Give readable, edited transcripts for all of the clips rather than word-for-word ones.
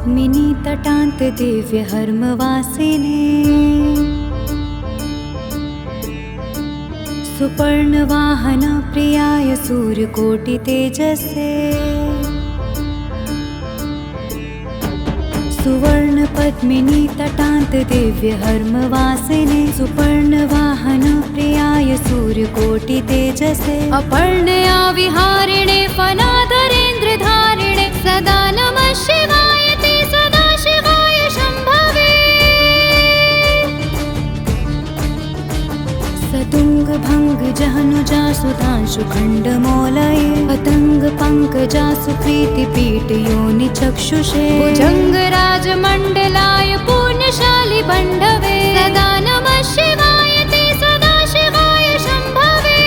पद्मिनी तटान्त दिव्य हर्मवासिने सुपर्णवाहन प्रियाय सूर्यकोटि तेजसे सुवर्ण पद्मिनी तटान्त दिव्य हर्मवासिने सुपर्णवाहन प्रियाय सूर्यकोटि तेजसे अपर्णया विहारिणे फनाधरेन्द्र धारिणे सदा नमः शिवाय ते सदा शिवाय शम्भवे सतुंग भंग जहनुजा सुधांशु खण्डमौलये पतंग पंकजा सुप्रीति पीठ योनि चक्षुषे भुजंग राजमण्डलाय पूर्णशाली बंधवे सदा नमः शिवाय ते सदा शिवाय शम्भवे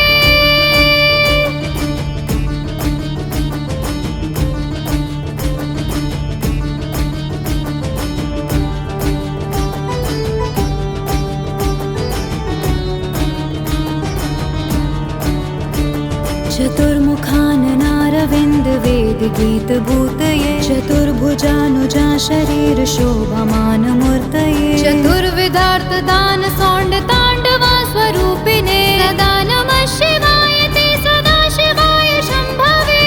चतुर्मुखाननारविन्द वेद गीत भूतये चतुर्भुजानुजा शरीर शोभमान मूर्तये चतुर्विधार्थ दान सौंड तांडवा स्वरूपिणे सदा नमः शिवाय ते सदा शिवाय शम्भवे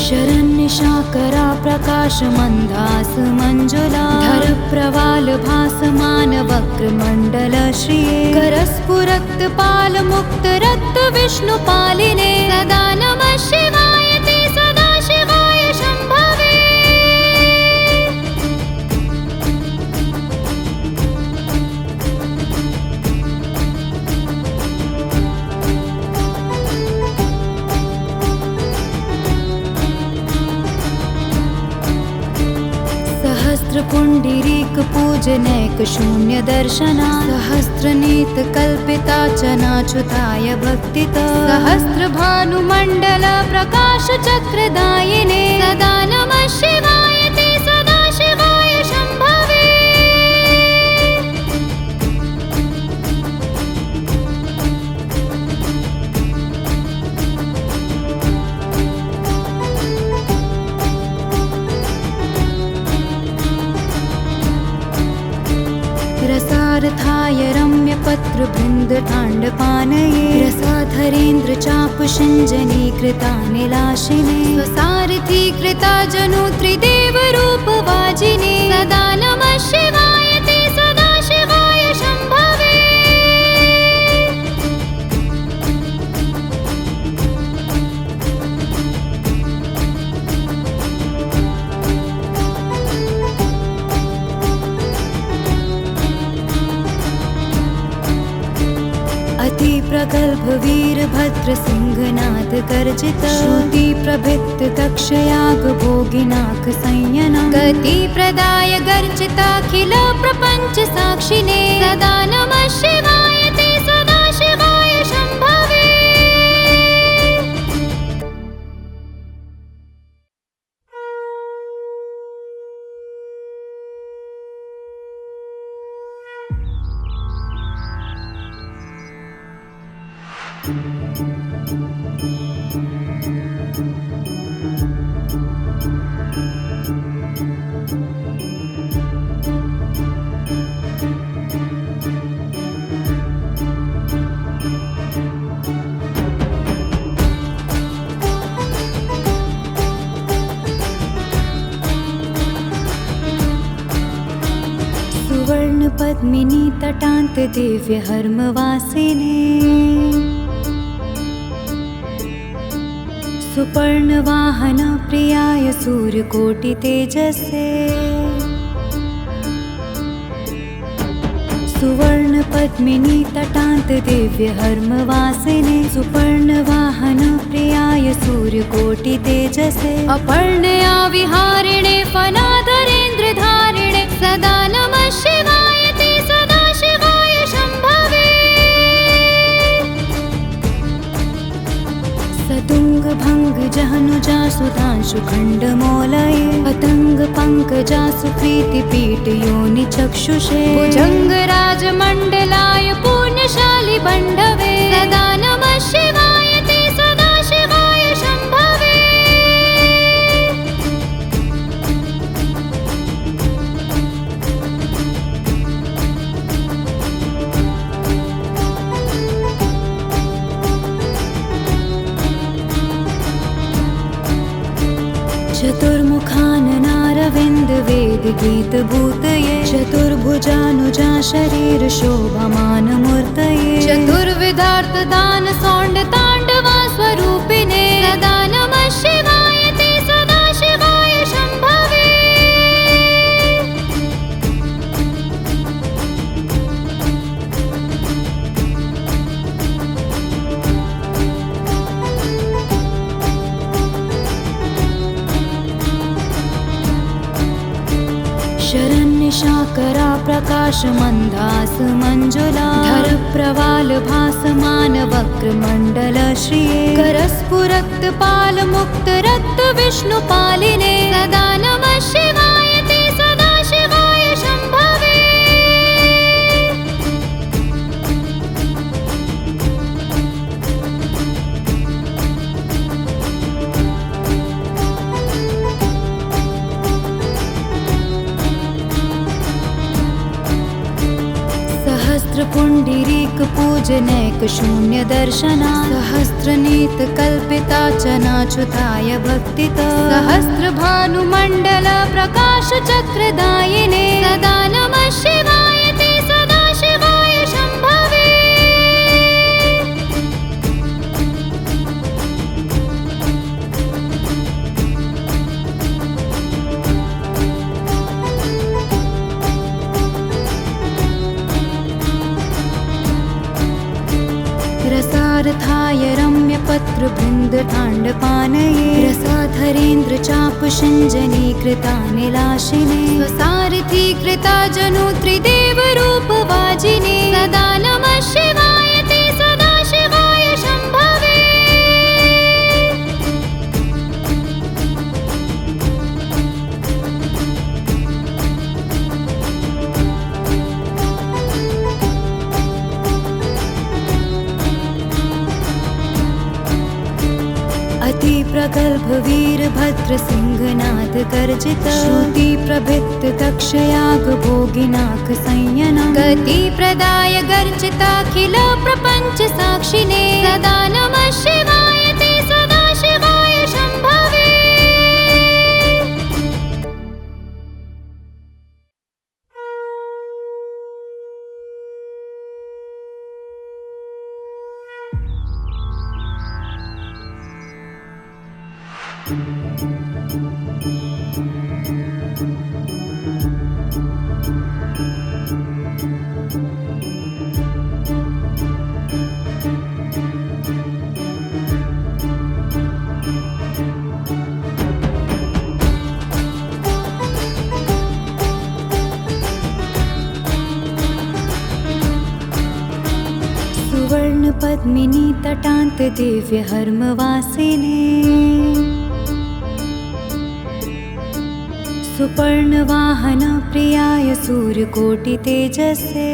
शरण्य शाकरा प्रकाश मंदास मंजुला धर प्रवाल भासमान वक्र मंडल श्रिये करस्फुरक्त पाल मुक्त रक्त विष्णु पालिने सदा नमः शिवाय ते सदा शिवाय शम्भवे सहस्रपुण्डरीक पूजनैक शून्य दर्शना सहस्रनीत कल्पिता चनाच्युताय भक्तिता सहस्रभानुमण्डल प्रकाश चक्रदायिने सदा नमः शिवाय ते सदा शिवाय शम्भवे रसार्थाय रम्य पत्र बृंद तांडपानये रसाधरेन्द्र चाप शिंजनी कृतानिलाशिने स्वसारथी कृता जनु त्रिदेव रूप वाजिने सदा नमः शिवाय ते सदा शिवाय शम्भवे अति प्रगल्भ वीरभद्र सिंहनाद गर्जित श्रुति प्रभिक्त दक्षयाग भोगिनाथ संयन गति प्रदाय गर्जिताखिल प्रपंच साक्षिणे सदा नमः शिवाय ते सदा शिवाय शम्भवे सुवर्ण पद्मिनी तटान्त दिव्य हर्मवासिने सुपर्णवाहन प्रियाय सूर्यकोटि तेजसे सुवर्ण पद्मिनी तटान्त दिव्य हर्मवासिने सुपर्णवाहन प्रियाय सूर्यकोटि तेजसे अपर्णया विहारिणे फनाधरेन्द्र धारिणे सदा नमः शिवाय ते सदा शिवाय शम्भवे सतुंग भंग जहनुजा सुधांशु खंडमौलये पतंग पंकजासु प्रीति पीठ योनि चक्षुषे भुजंग राजमंडलाय पुण्यशाली बंधवे सदा नमः शिवाय ते सदा शिवाय शंभवे। चतुर्मुखाननारविन्द वेद गीत भूतये चतुर्भुजानुजा शरीर शोभमान मूर्तये चतुर्विधार्थ दान सौंड तांडवा स्वरूपिणे सदा नमः शिवाय ते सदा शिवाय शंभवे। शरण्य शाकरा प्रकाश मंदास मंजुला धर प्रवाल भासमान वक्र मंडल श्रिये करस्फुरक्त पाल मुक्त रक्त विष्णु पालिने सदा नमः शिवाय ते सदा शिवाय शंभवे। सहस्त्र पुंडरीक पूजनैक शून्य दर्शना सहस्त्र नीत कल्पिता चनाच्युताय भक्तिता सहस्त्र भानुमंडल प्रकाश चक्रदायिने सदा नमः शिवाय ते सदा शिवाय शंभवे। रसार्थाय रम्य पत्र बृंद तांड पानये रसाधरेन्द्र चाप शिंजनी कृता निलाशिने स्वसारथी कृता जनु त्रिदेव रूप वाजिने सदा नमः शिवाय ते सदा शिवाय शंभवे। अति प्रगल्भ वीर भद्र सिंहनाद गर्जित श्रुति प्रभित दक्षयाग भोगिनाथ संयनं गति प्रदाय गर्जिताखिल प्रपंच साक्षिणे सदा नमः शिवाय ते सदा शिवाय शंभवे। सुवर्ण पद्मिनी तटांत दिव्य हर्मवासिने सुपर्ण वाहन प्रियाय सूर्यकोटि तेजसे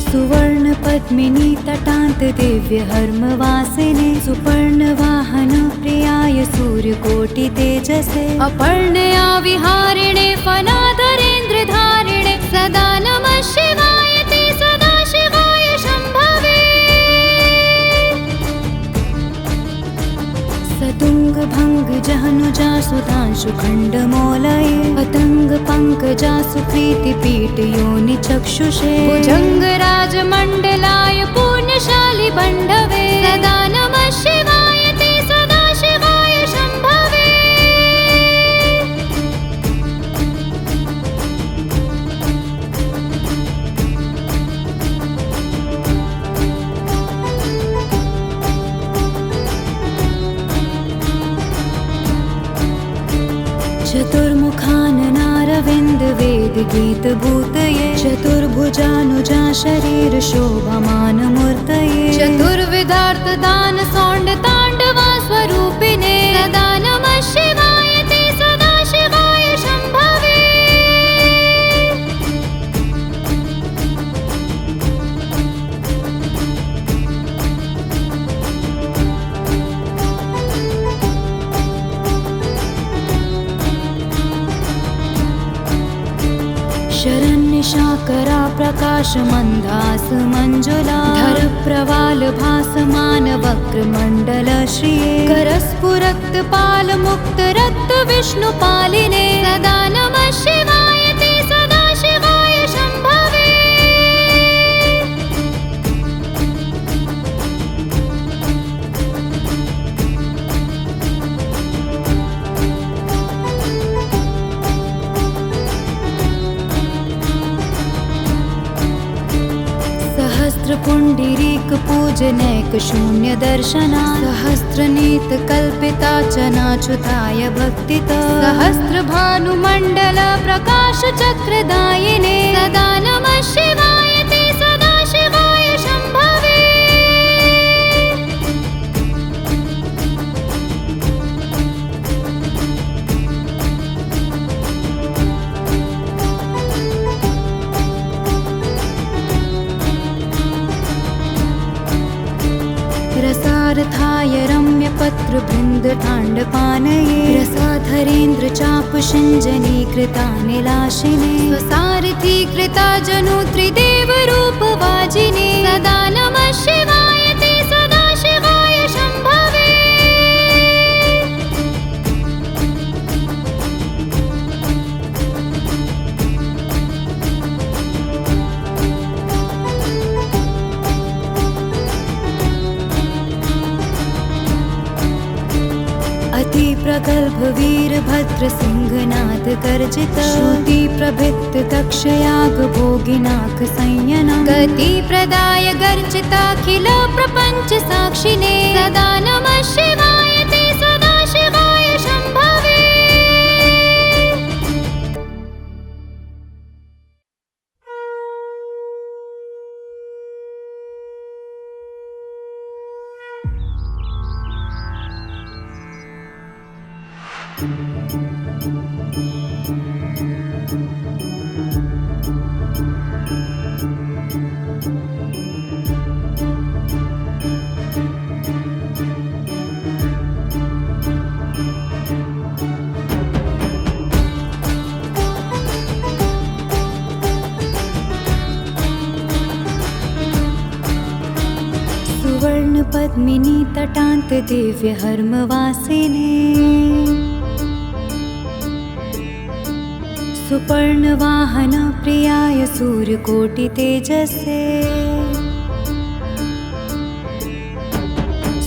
सुवर्ण पद्मिनी तटांत दिव्य हर्मवासिने सुपर्ण वाहन प्रियाय सूर्यकोटि तेजसे अपर्णया विहारिणे फनाधरेन्द्र धारिणे सदा नमः शिवाय ते सदा शिवाय शंभवे। सतुंग भंग जहनुजा सुधांशु खंडमौलये पतंग पंकजासु प्रीति पीठ योनि चक्षुषे भुजंग राजमंडलाय पुण्यशाली बंधवे सदा नमः शिवाय ते सदा शिवाय शंभवे। चतुर्मुखाननारविन्द वेद गीत भूतये चतुर्भुजानुजा शरीर शोभमान मूर्तये निशाकरा प्रकाशमन्दास मञ्जुला धर प्रवाल भासमान वक्रमण्डल श्रिये करस्फुरक्तपाल मुक्तरक्त विष्णुपालिने सदा नमः शिवाय ते सदा शिवाय शम्भवे। सहस्र पुण्डरीक पूजनैक शून्य दर्शना सहस्र नीत कल्पिता चनाच्युताय भक्तिता सहस्र भानुमण्डल प्रकाश चक्रदायिने सदा नमः शिवाय ते सदा शिवाय शम्भवे। रसार्थाय रम्य पत्र बृंद तांडपानये रसाधरेन्द्र चाप शिंजनी कृता निलाशिने स्वसारथी कृता जनु त्रिदेव रूप वाजिने सदा नमः शिवाय ते सदा शिवाय शम्भवे। अति प्रगल्भ वीरभद्र सिंहनाथ गर्जित श्रुति प्रभित तक्षयाग भोगिनाथ संयना गति प्रदाय गर्जिताखिल प्रपंच साक्षिने सदा नमः शिवाय ते सदा शिवाय शम्भवे। सुवर्ण पद्मिनी तटान्त दिव्य हर्मवासिने सुपर्ण वाहन प्रियाय सूर्यकोटि तेजसे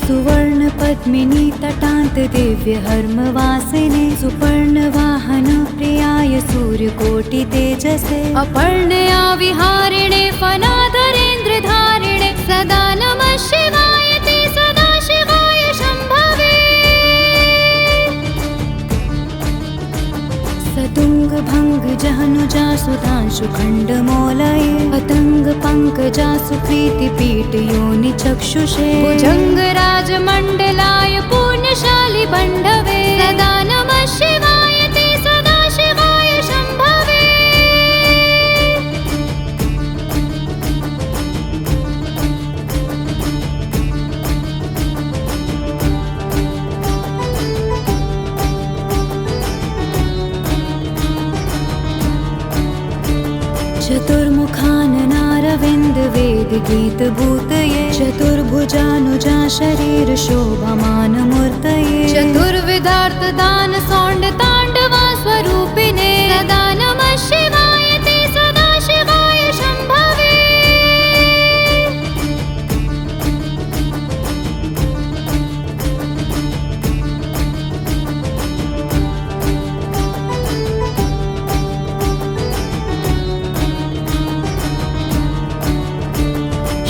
सुवर्ण पद्मिनी तटान्त दिव्य हर्मवासिने सुपर्ण वाहन प्रियाय सूर्यकोटि तेजसे अपर्णया विहारिणे फनाधरेन्द्र धारिणे सदा नमः शिवाय ते सदा शिवाय शम्भवे। सतुंग भंग जहनुजा सुधांशु खंडमौलये पतंग पंकजा सुप्रीति पीठ योनि चक्षुषे भुजंग राजमंडलाय पुण्यशाली बंधवे सदा नमः शिवाय ते सदा शिवाय शम्भवे। चतुर्मुखाननारविन्द वेद गीत भूतये चतुर्भुजानुजा शरीर शोभमान मूर्तये चतुर्विधार्थ दान सौंड तांडवा स्वरूपिणे सदा नमः शिवाय ते सदा शिवाय शम्भवे।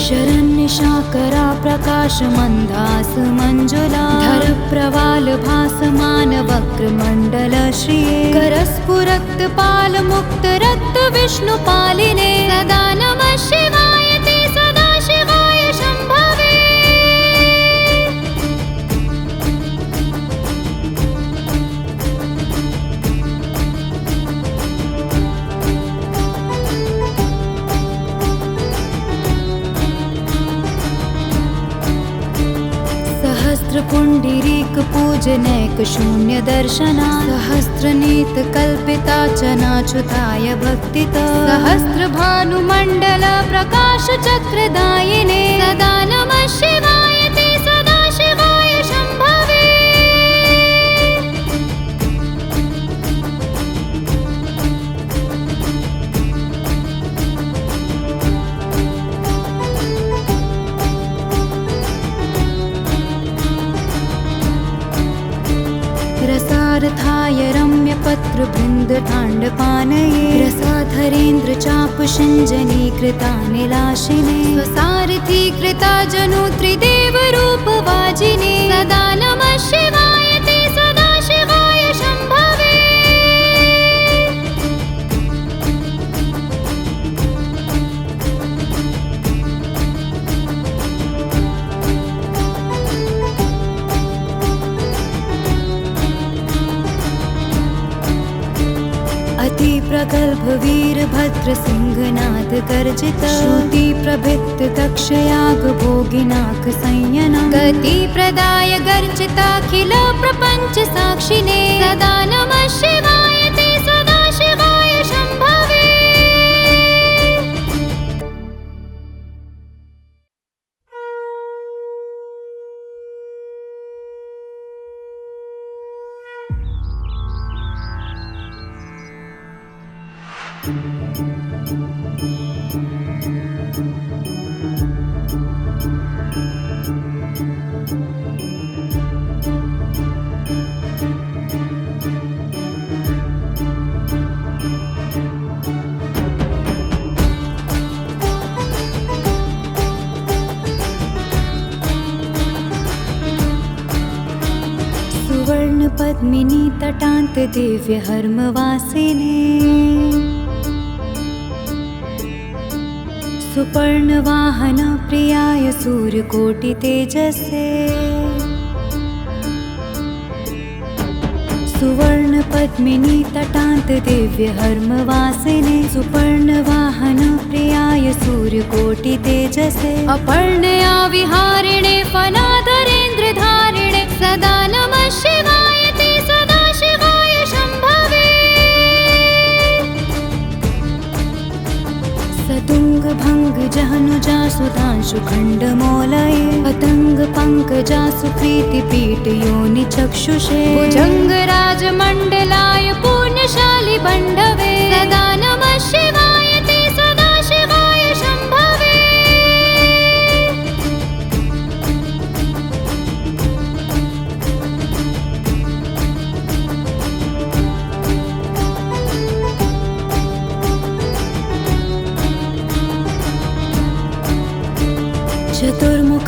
शरण्य शाकरा प्रकाशमन्दास मञ्जुला धर प्रवाल भासमान वक्रमण्डल श्रिये करस्फुरक्तपाल मुक्तरक्त विष्णुपालिने सदा नमः शिवाय ते सदा शिवाय शम्भवे। सहस्र सहस्रपुण्डरीक पूजनैक शून्य दर्शना सहस्रनीत कल्पिता चनाच्युताय भक्तिता सहस्रभानुमण्डल प्रकाश चक्रदायिने सदा नमः शिवाय ते सदा शिवाय शम्भवे। रसार्थाय रम्यपत्रबृन्दताण्डपानये रसाधरेन्द्र चापशिञ्जनीकृतानिलाशिने स्वसारथीकृता जनु त्रिदेवरूपवाजिने सदा नमः शिवाय ते सदा शिवाय शम्भवे। अति प्रगल्भ वीरभद्र सिंहनाद गर्जित श्रुति प्रभित दक्षयाग भोगिनाक संयना गति प्रदाय गर्जिताखिल प्रपंच साक्षिणे सदा नमः शिवाय ते सदा शिवाय शम्भवे। सुवर्ण पद्मिनी तटान्त दिव्य हर्मवासिने सुपर्ण वाहन प्रियाय सूर्यकोटि तेजसे सुवर्ण पद्मिनी तटान्त दिव्य हर्मवासिने सुपर्ण वाहन प्रियाय सूर्यकोटि तेजसे अपर्णया विहारिणे फनाधरेन्द्र धारिणे सदा नमः शिवाय ते सदा शिवाय शम्भवे। सतुंग भंग जहनुजा सुधांशु खण्डमौलये पतंग पंकजा सुप्रीति पीठ योनि चक्षुषे भुजंग राजमण्डलाय पुण्यशाली बंधवे सदा नमः शिवाय ते सदा शिवाय शम्भवे।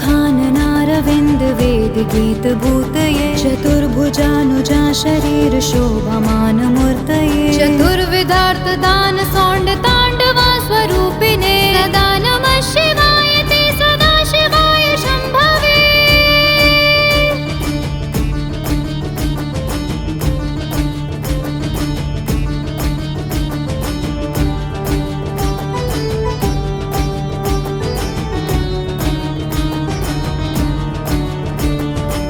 चतुर्मुखाननारविन्द वेद गीत भूतये चतुर्भुजानुजा शरीर शोभमान मूर्तये चतुर्विधार्थ दान सौंड तांडवा स्वरूपिणे सदा नमः शिवाय ते सदा शिवाय शम्भवे।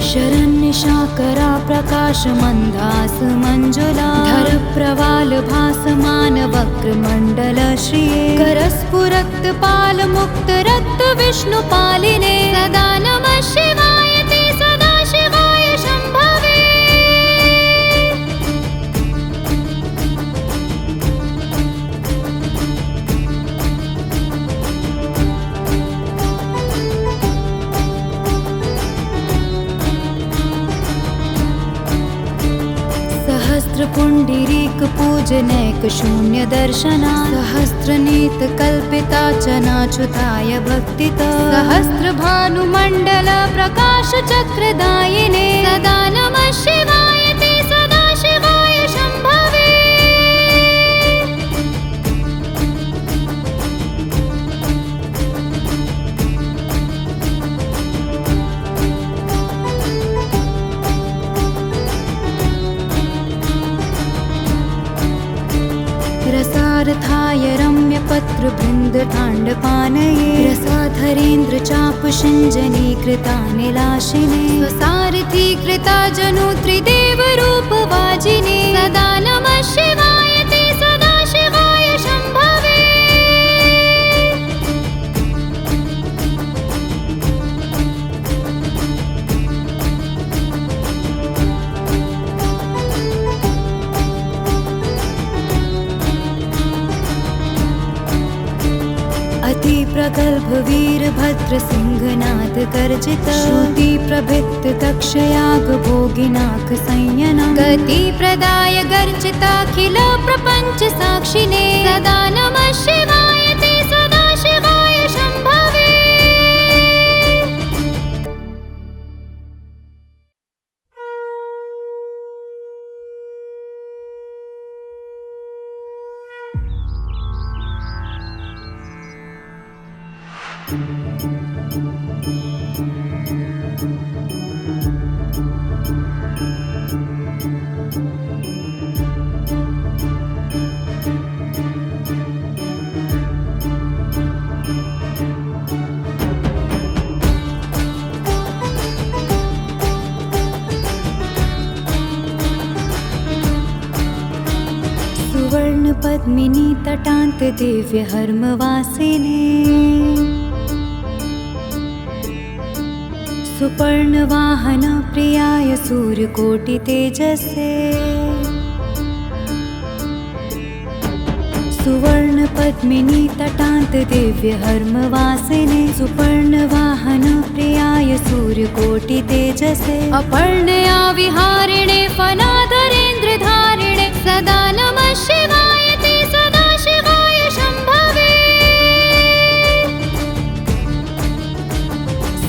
शरण्य शाकरा प्रकाश मंदास मंजुला धर प्रवाल भासमान वक्रमंडल श्रिये करस्फुरक्त पाल मुक्त रक्त विष्णुपालिने सदा नमः शिवाय ते सदा शिवाय शम्भवे। सहस्रपुण्डरीक पूजनैक शून्य दर्शना सहस्रनीत कल्पिता चनाच्युताय भक्तिता सहस्रभानुमण्डल प्रकाश चक्रदायिने सदा नमः शिवाय ते सदा शिवाय शम्भवे। रसार्थाय रम्य पत्र बृंद तांडपानये रसाधरेन्द्र चाप शिंजनी कृतानिलाशिने स्वसारथी कृता जनु त्रिदेव रूप वाजिने सदा नमः शिवाय ते सदा शिवाय शंभवे। अति प्रगल्भ वीरभद्र सिंहनाद गर्जित श्रुति प्रभिक्त दक्षयाग भोगिनाथ संयनम् गति प्रदाय गर्जिताखिल प्रपंच साक्षिणे सदा नमः शिवाय ते सदा शिवाय शंभवे। सुवर्ण पद्मिनी तटान्त दिव्य हर्मवासिने सुपर्ण वाहन प्रियाय सूर्यकोटि तेजसे सुवर्ण पद्मिनी तटान्त दिव्य हर्मवासिने सुपर्ण वाहन प्रियाय सूर्यकोटि तेजसे अपर्णया विहारिणे फनाधरेन्द्र धारिणे सदा नमः शिवाय ते सदा शिवाय शंभवे।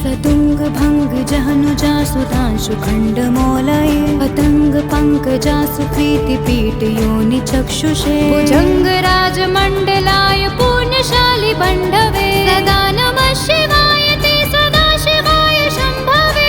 सतुंग भंग जहनुजा सुधांशु खंड मोलये पतंग पंकजासु प्रीति पीठ योनि चक्षुषे भुजंग राज मंडलाय पुण्यशाली बंधवे सदा नमः शिवाय ते सदा शिवाय शंभवे।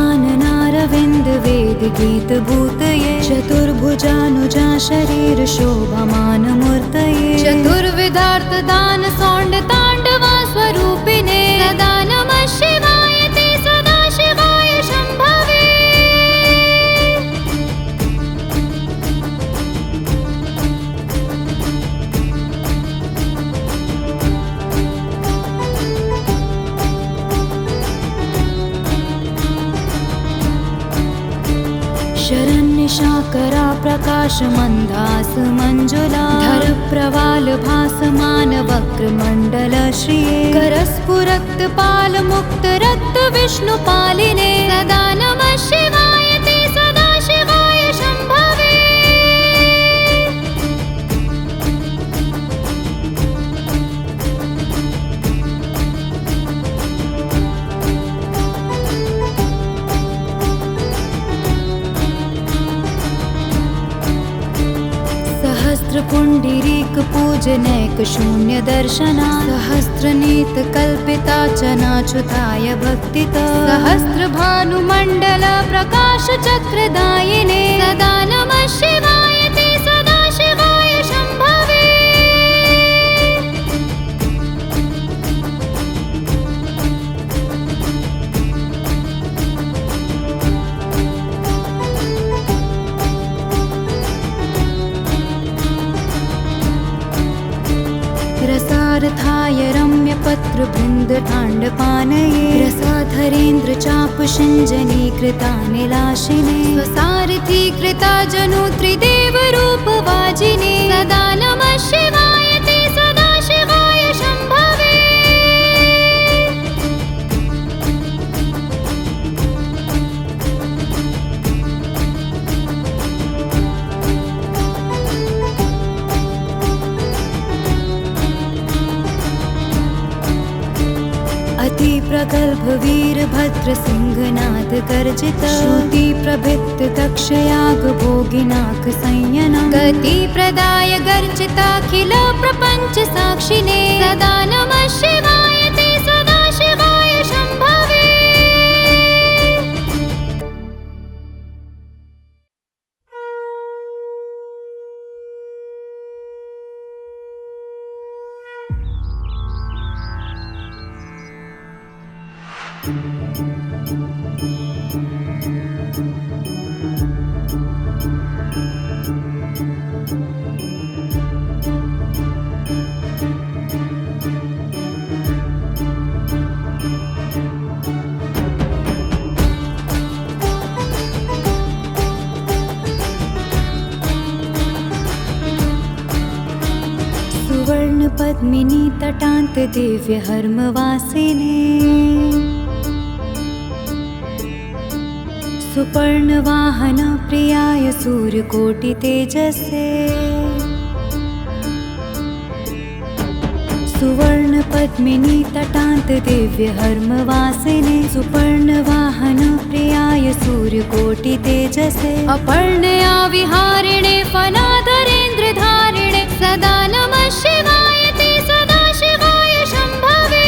चतुर्मुखाननारविन्द वेद गीत भूतये चतुर्भुजानुजा शरीर शोभमान मूर्तये चतुर्विधार्थ दान सौंड तांडवा स्वरूपिणे सदा नमः शिवाय ते सदा शिवाय शंभवे। शरण्य शाकरा प्रकाश मंदास मंजुला धर प्रवाल भासमान वक्र मंडल श्रिये करस्फुरक्त पाल मुक्त रक्त विष्णु पालिने सदा नमः शिवाय ते सदा शिवाय शंभवे। सहस्त्र पुंडरीक पूजनैक शून्य दर्शना सहस्त्र नीत कल्पिता चनाच्युताय भक्तिता सहस्त्र भानुमंडल प्रकाश चक्रदायिने सदा नमः शिवाय ते सदा शिवाय शंभवे। रसार्थाय रम्य पत्र बृंद तांडपानये रसाधरेन्द्र चाप शिंजनी कृतानिलाशिने स्वसारथी कृता जनु त्रिदेव रूप वाजिने सदा नमः शिवाय ते सदा शिवाय शंभवे। अति प्रगल्भ वीरभद्र सिंहनाद गर्जित श्रुति प्रभित तक्षयाग भोगिनाक संयनं गति प्रदाय गर्जिताखिल प्रपंच साक्षिणे सदा नमः शिवाय ते सदा शिवाय शंभवे। सुवर्ण पद्मिनी तटान्त दिव्य हर्मवासिने सुपर्ण वाहन प्रियाय सूर्यकोटि तेजसे सुवर्ण पद्मिनी तटान्त दिव्य हर्मवासिने सुपर्ण वाहन प्रियाय सूर्यकोटि तेजसे अपर्णया विहारिणे फनाधरेन्द्र धारिणे सदा नमः शिवाय ते सदा शिवाय शंभवे।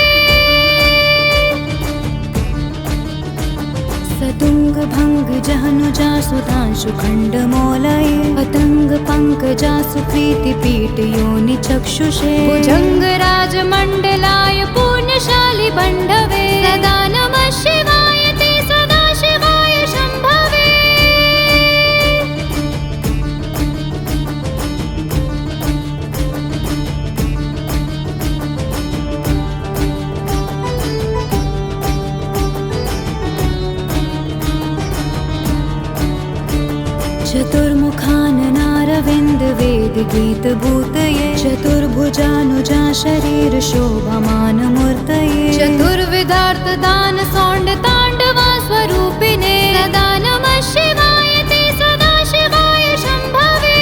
सतुंग भंग जहनुजा सुधांशु खंड मोलये पतंग पंकजा सुप्रीति पीठ योनि चक्षुषे भुजंग राज मंडलाय पुण्यशाली बंधवे सदा नमः शिवाय ते सदा शिवाय शंभवे। चतुर्मुखाननारविन्द वेद गीत भूतये चतुर्भुजानुजा शरीर शोभमान मूर्तये चतुर्विधार्थ दान सौंड तांडवा स्वरूपिणे सदा नमः शिवाय ते सदा शिवाय शंभवे।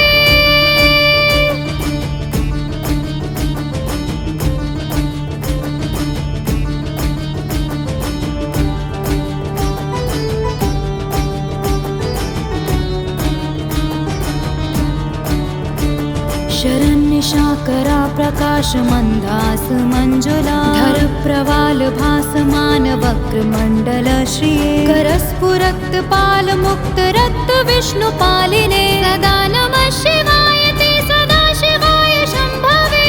शरण्य शाकरा प्रकाश मंदास मंजुला धर प्रवाल भासमान वक्र मंडल श्रिये करस्फुरक्त पाल मुक्त रक्त विष्णु पालिने सदा नमः शिवाय ते सदा शिवाय शंभवे।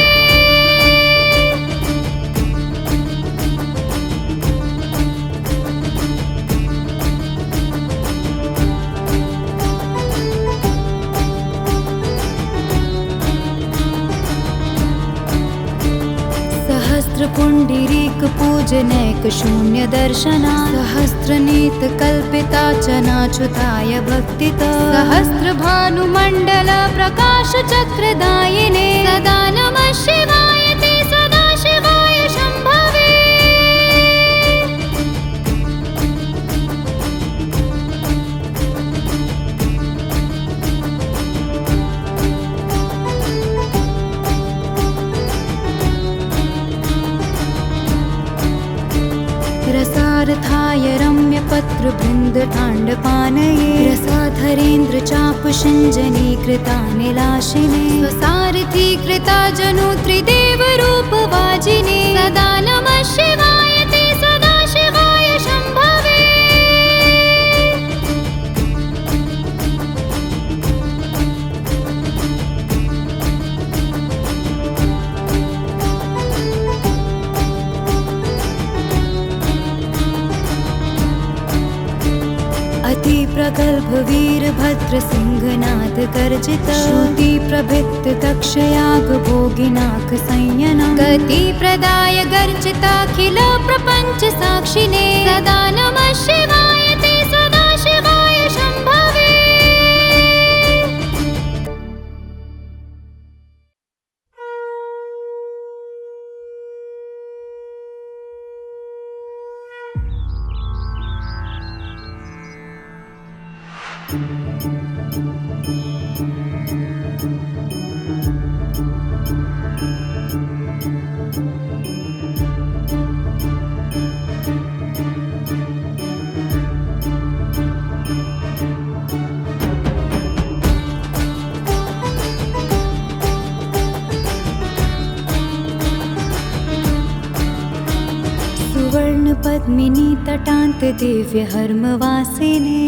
सहस्त्र पुंडरीक पूजनैक शून्य दर्शना सहस्त्र नीत कल्पिता चनाच्युताय भक्तिता सहस्त्र भानुमंडल प्रकाश चक्रदायिने सदा नमः शिवाय ते सदा शिवाय शंभवे। रसार्थाय रम्य पत्र बृंद तांडपानये रसाधरेन्द्र चाप शिंजनी कृता निलाशिने स्वसारथी कृता जनु त्रिदेव रूप वाजिने सदा नमः शिवाय ते सदा शिवाय शंभवे। अति प्रगल्भ वीरभद्र सिंहनाद गर्जित श्रुति प्रभित तक्षयाग भोगिनाक संयनं गति प्रदाय गर्जिताखिल प्रपंच साक्षिणे सदा नमः शिवाय ते सदा शिवाय शंभवे। सुवर्ण पद्मिनी तटान्त दिव्य हर्मवासिने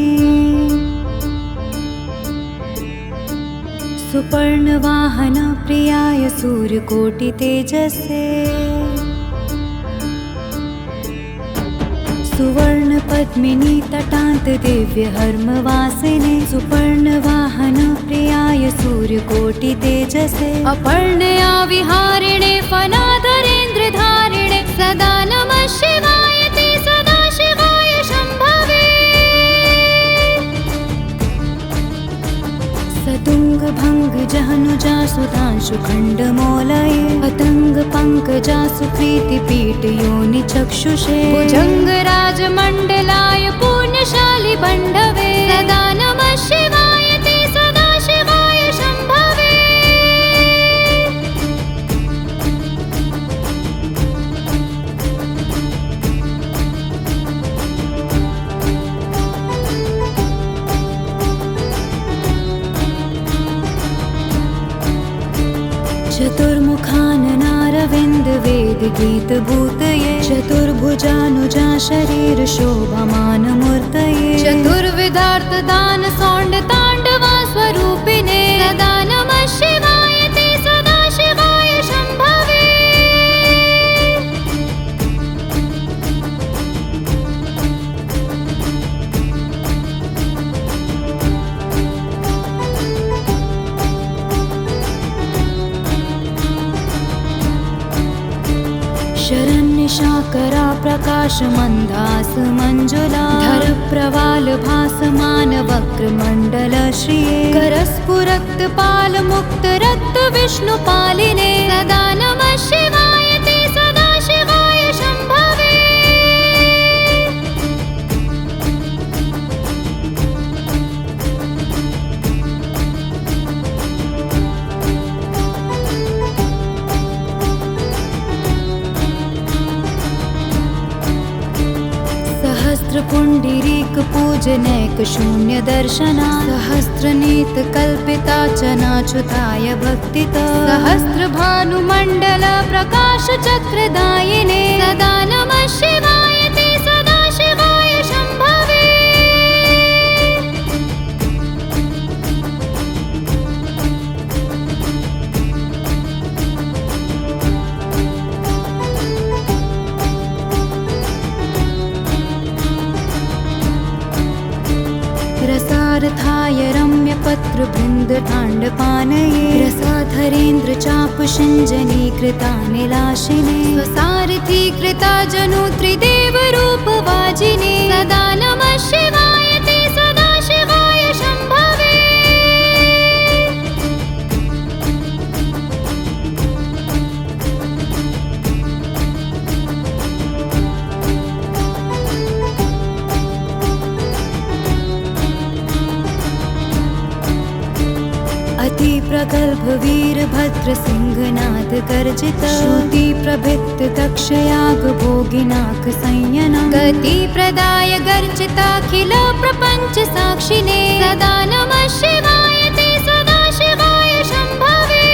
सुपर्ण वाहन प्रियाय सूर्यकोटि तेजसे सुवर्ण पद्मिनी तटान्त दिव्य हर्मवासिने सुपर्ण वाहन प्रियाय सूर्यकोटि तेजसे अपर्णया विहारिणे फनाधरेन्द्र धारिणे सदा नमः शिवाय ते सदा शिवाय शम्भवे सतुंग भंग जहनुजा सुधांशु खण्डमौलये पतंग पंकजा सुप्रीति पीठ योनि चक्षुषे भुजंग राजमण्डलाय पुण्यशाली बंधवे सदा नमः शिवाय ते सदा शिवाय शम्भवे चतुर्मुखाननारविन्द वेद गीत भूतये चतुर्भुजानुजा शरीर शोभमान मूर्तये चतुर्विधार्थ दान सौंड तांडवा स्वरूपिणे सदा नमः शिवाय ते सदा शिवाय शम्भवे शरण्यशाकरा प्रकाश मंदास मंजुला धर प्रवाल भासमान वक्रमण्डल श्रिये करस्फुरक्त पाल मुक्त रक्त विष्णुपालिने सदा नमः शिवाय ते सदा शिवाय शम्भवे सहस्रपुण्डरीक पूजनैक शून्य दर्शना सहस्रनीत कल्पिता चनाच्युताय भक्तिता सहस्रभानुमण्डल प्रकाश चक्रदायिने सदा नमः शिवाय ते सदा शिवाय शम्भवे रसार्थाय रम्य पत्र बृंद तांडपानये रसाधरेन्द्र चाप शिंजनी कृता निलाशिने स्वसारथी कृता जनु त्रिदेव रूप वाजिने सदा नमः शिवाय ते सदा शिवाय शम्भवे अति प्रगल्भ वीरभद्र सिंहनाद गर्जित श्रुति प्रभित दक्षयाग भोगिनाक संयन गति प्रदाय गर्जिताखिल प्रपंच साक्षिणे सदा नमः शिवाय ते सदा शिवाय शम्भवे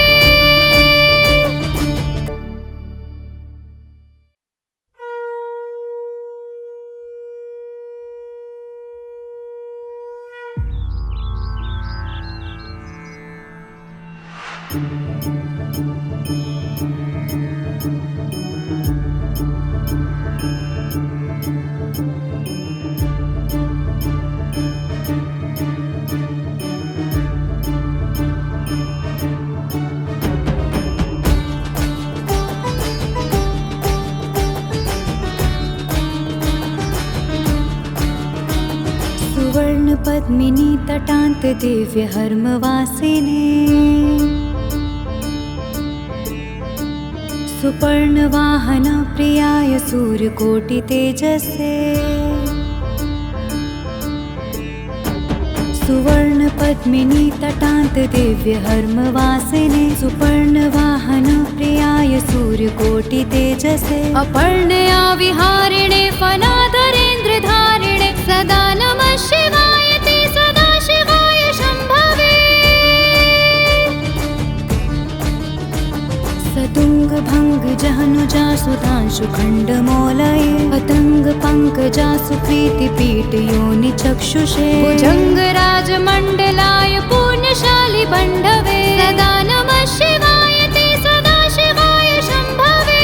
सुवर्ण पद्मिनी तटान्त दिव्य हर्मवासिने सुपर्ण वाहन प्रियाय सूर्यकोटि तेजसे सुवर्ण पद्मिनी तटान्त दिव्य हर्मवासिने सुपर्ण वाहन प्रियाय सूर्यकोटि तेजसे अपर्णया विहारिणे फनाधरेन्द्र धारिणे सदा नमः शिवाय ते सदा शिवाय शम्भवे सतुंग भंग जहनुजा सुधांशु खण्डमौलये पंकजा सुप्रीतिपीठ योनि चक्षुषे भुजङ्गराज मण्डलाय पुण्यशाली बण्धवे सदा नमः शिवाय ते सदा शिवाय शम्भवे।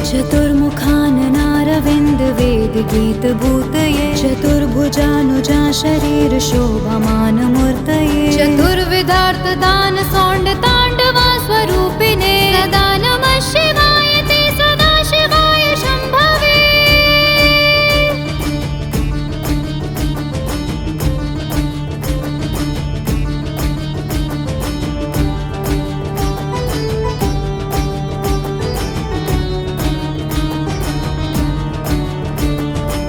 चतुर्मुखाननारविन्द वेद गीत भूतये चतुर्भुजानुजा शरीर शोभमान मूर्तये चतुर्विधार्थ दान सौंड तांडवा स्वरूपिणे सदा नमः शिवाय ते सदा शिवाय शम्भवे।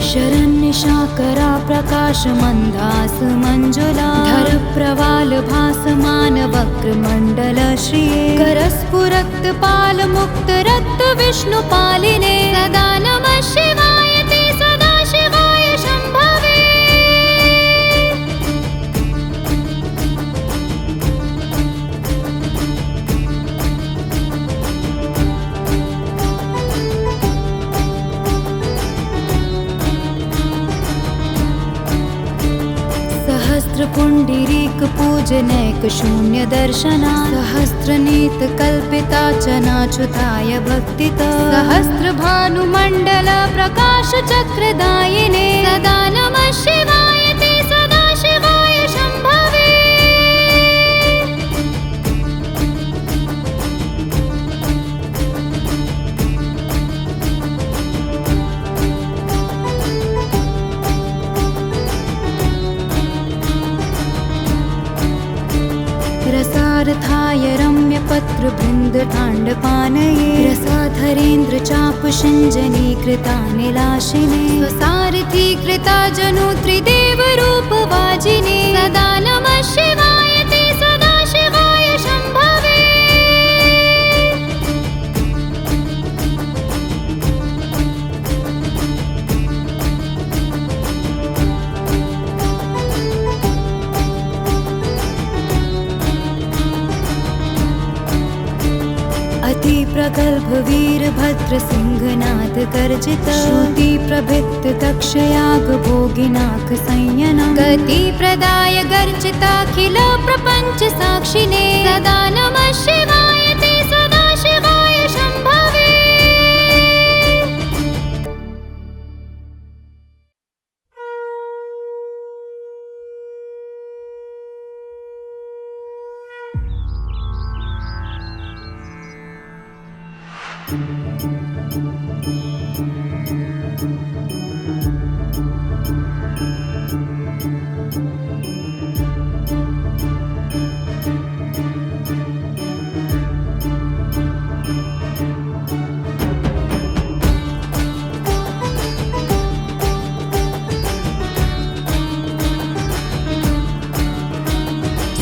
शरण्य शाकरा प्रकाश मंदास मंजुला धर प्रवाल भासमान वक्र मंडल श्रिये करस्फुरक्त पाल मुक्त रक्त विष्णु पालिने सदा नमः शिवाय ते सदा शिवाय शम्भवे। सहस्रपुण्डरीक पूजनैक शून्य दर्शना सहस्रनीत कल्पिता चनाच्युताय भक्तिता सहस्रभानुमण्डल प्रकाश चक्रदायिने सदा नमः शिवाय ते सदा शिवाय शम्भवे। रसार्थाय रम्य पत्र बृन्द ताण्डपानये रसाधरेन्द्र चाप शिञ्जनी कृतानिलाशिने स्वसारथी कृता जनु त्रिदेव रूप वाजिने सदा नमः शिवाय ते सदा शिवाय शम्भवे। अति प्रगल्भ वीरभद्र सिंहनाथ गर्जित श्रुति प्रभिक्त दक्षयाग भोगिनाथ संयनम् गति प्रदाय गर्जिताखिल प्रपंच साक्षिणे सदा नमः शिवाय ते सदा शिवाय शम्भवे।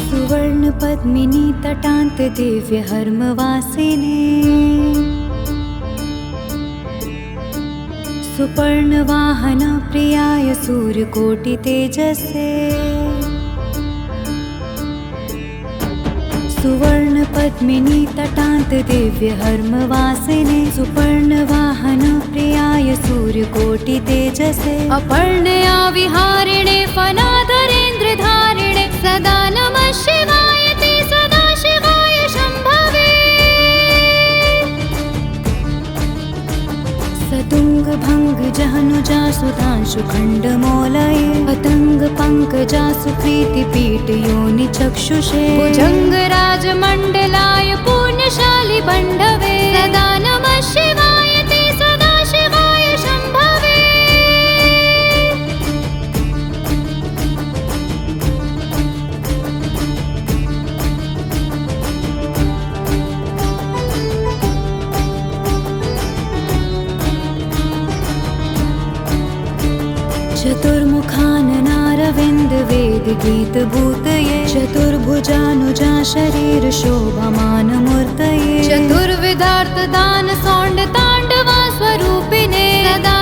सुवर्ण पद्मिनी तटान्त दिव्य हर्मवासिने सुपर्ण वाहन प्रियाय सूर्यकोटि तेजसे सुवर्ण पद्मिनी तटान्त दिव्य हर्मवासिने सुपर्ण वाहन प्रियाय सूर्यकोटि तेजसे अपर्णया विहारिणे फलाधरेन्द्र धारिणे सदा नमः शिवाय ते सदा शिवाय शम्भवे। सतुंग भंग जहनुजा सुधांशु खंड मोलये पतंग पंकजा सुप्रीतिपीठ योनि चक्षुषे भुजंगराज मंडलाय पुण्यशाली बण्धवे सदा नमः शिवाय ते सदा शिवाय शम्भवे। चतुर्मुखाननारविन्द वेद गीत भूतये चतुर्भुजानुजा शरीर शोभमान मूर्तये चतुर्विधार्थ दान सौंड तांडवा स्वरूपिणे सदा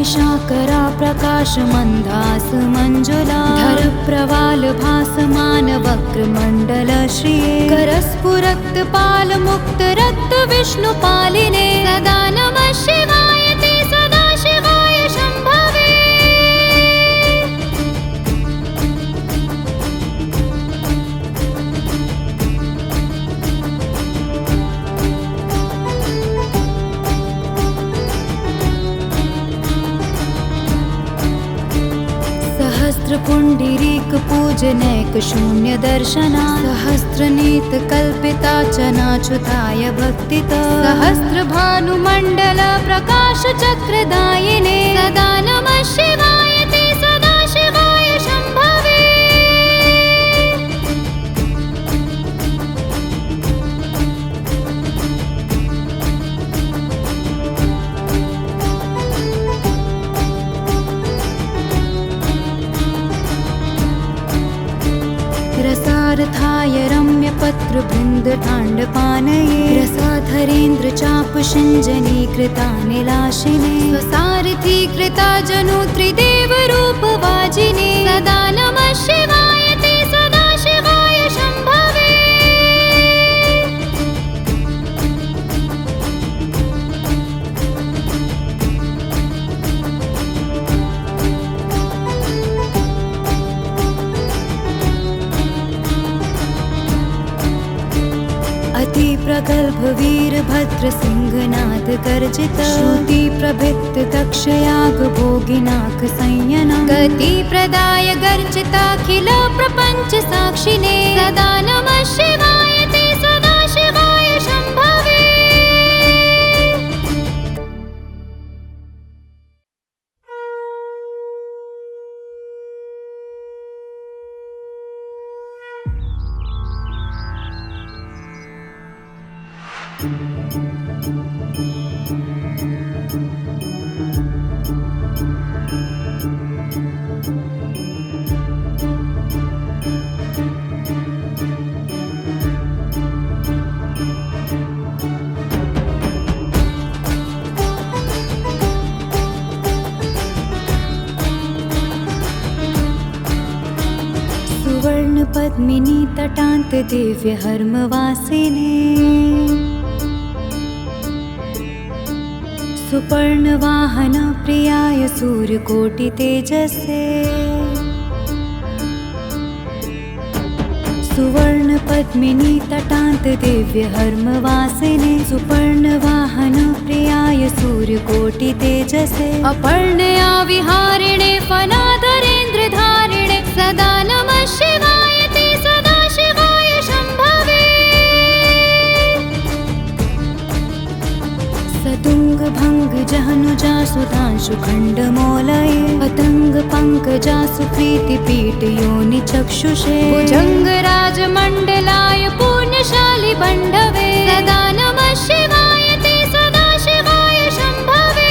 शरन्निशाकरा प्रकाशमन्दास मञ्जुला धर प्रवाल भासमान वक्रमण्डल श्रिये करस्फुरक्तपाल मुक्त रक्त विष्णुपालिने सदा नमः शिवाय ते सदा शिवाय शम्भवे। सहस्त्र पुण्डरीक पूजनैक शून्य दर्शना सहस्रनीत कल्पिता चनाच्युताय भक्तिता सहस्र भानुमण्डल प्रकाश चक्रदायिने सदा नमः शिवाय ते सदा शिवाय शम्भवे। रसार्थाय रम्य पत्र बृन्द ताण्डपानये रसाधरेन्द्र चाप शिञ्जनी कृतानिलाशिने स्वसारथी कृता जनु त्रिदेव रूप वाजिने सदा नमः शिवाय ते सदा शिवाय शम्भवे। अति प्रगल्भ वीरभद्र सिंहनाद गर्जित श्रुति प्रभित दक्षयाग भोगिनाक संयनं गति प्रदाय गर्जिताखिल प्रपञ्च साक्षिणे सदा नमः शिवाय ते सदा शिवाय शम्भवे। सुवर्ण पद्मिनी तटान्त दिव्य हर्मवासिने सुपर्ण वाहन प्रियाय सूर्यकोटि तेजसे सुवर्ण पद्मिनी तटान्त दिव्य हर्मवासिने सुपर्ण वाहन प्रियाय सूर्यकोटि तेजसे अपर्णया विहारिणे फनाधरेन्द्र धारिणे सदा नमः शिवाय ते सदा शिवाय शम्भवे। सतुंग भंग जहनुजा सुधांशु खण्डमौलये पतंग पंकजासु प्रीति पीठ योनि चक्षुषे भुजंग राजमण्डलाय पुण्यशाली बण्धवे सदा नमः शिवाय ते सदा शिवाय शम्भवे।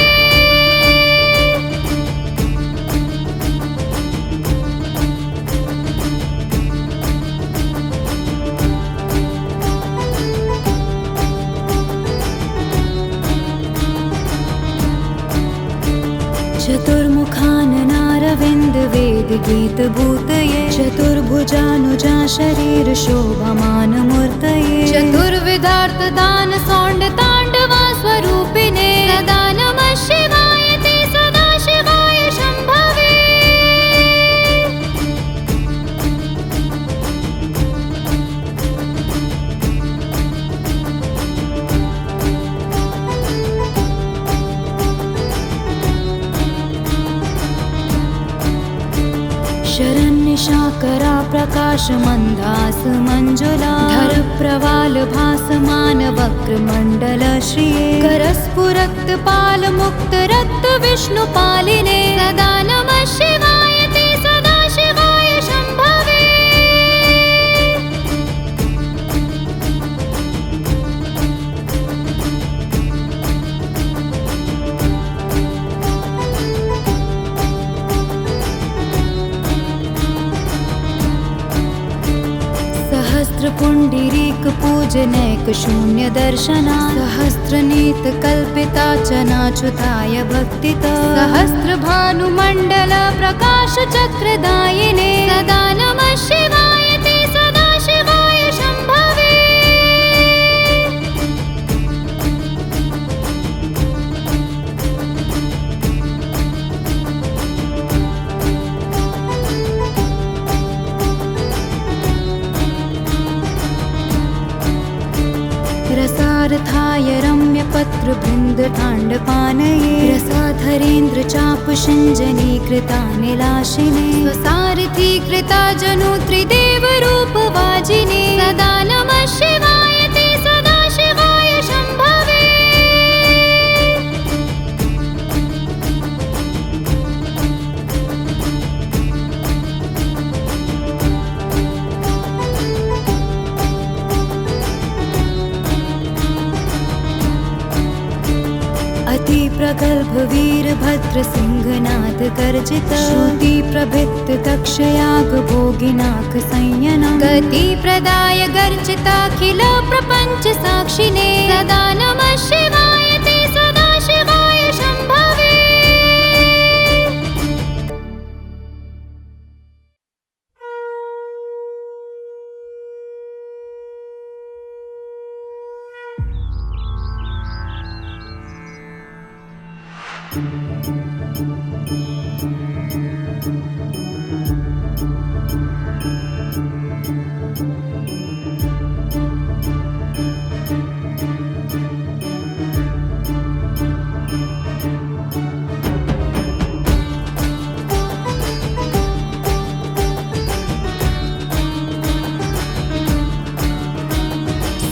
चतुर्मुखाननारविन्द वेद गीत भूतये चतुर्भुजानुजा शरीर शोभमान मूर्तये चतुर्विधार्थ दान सौंड तांडवा स्वरूपिणे सदा नमः शिवाय ते सदा शिवाय शम्भवे। शरन्निशाकरा प्रकाशमन्दास मञ्जुला धर प्रवाल भासमान वक्रमण्डल श्रिये करस्फुरक्तपाल मुक्त रक्त विष्णुपालिने सदा नमः शिवाय ते सदा शिवाय शम्भवे। सहस्त्र पुण्डरीक पूज पूजनैक शून्य दर्शना सहस्रनीत कल्पिता च नाच्युताय भक्तिता सहस्रभानुमण्डल प्रकाश चक्रदायिने सदा नमः शिवाय ते सदा शिवाय शम्भवे। रसार्थाय रम्यपत्रबृन्दताण्डपानये रसाधरेन्द्र चापशिञ्जनीकृतानिलाशिने स्वसारथीकृता जनु त्रिदेवरूपवाजिने सदा नमः शिवाय ते सदा शिवाय शम्भवे। अति प्रगल्भ वीरभद्र सिंहनाथ गर्जित श्रुति प्रभित तक्षयाग भोगिनाथ संयनं गति प्रदाय गर्जिताखिल प्रपंच साक्षिणे सदा नमः शिवाय ते सदा शिवाय शम्भवे।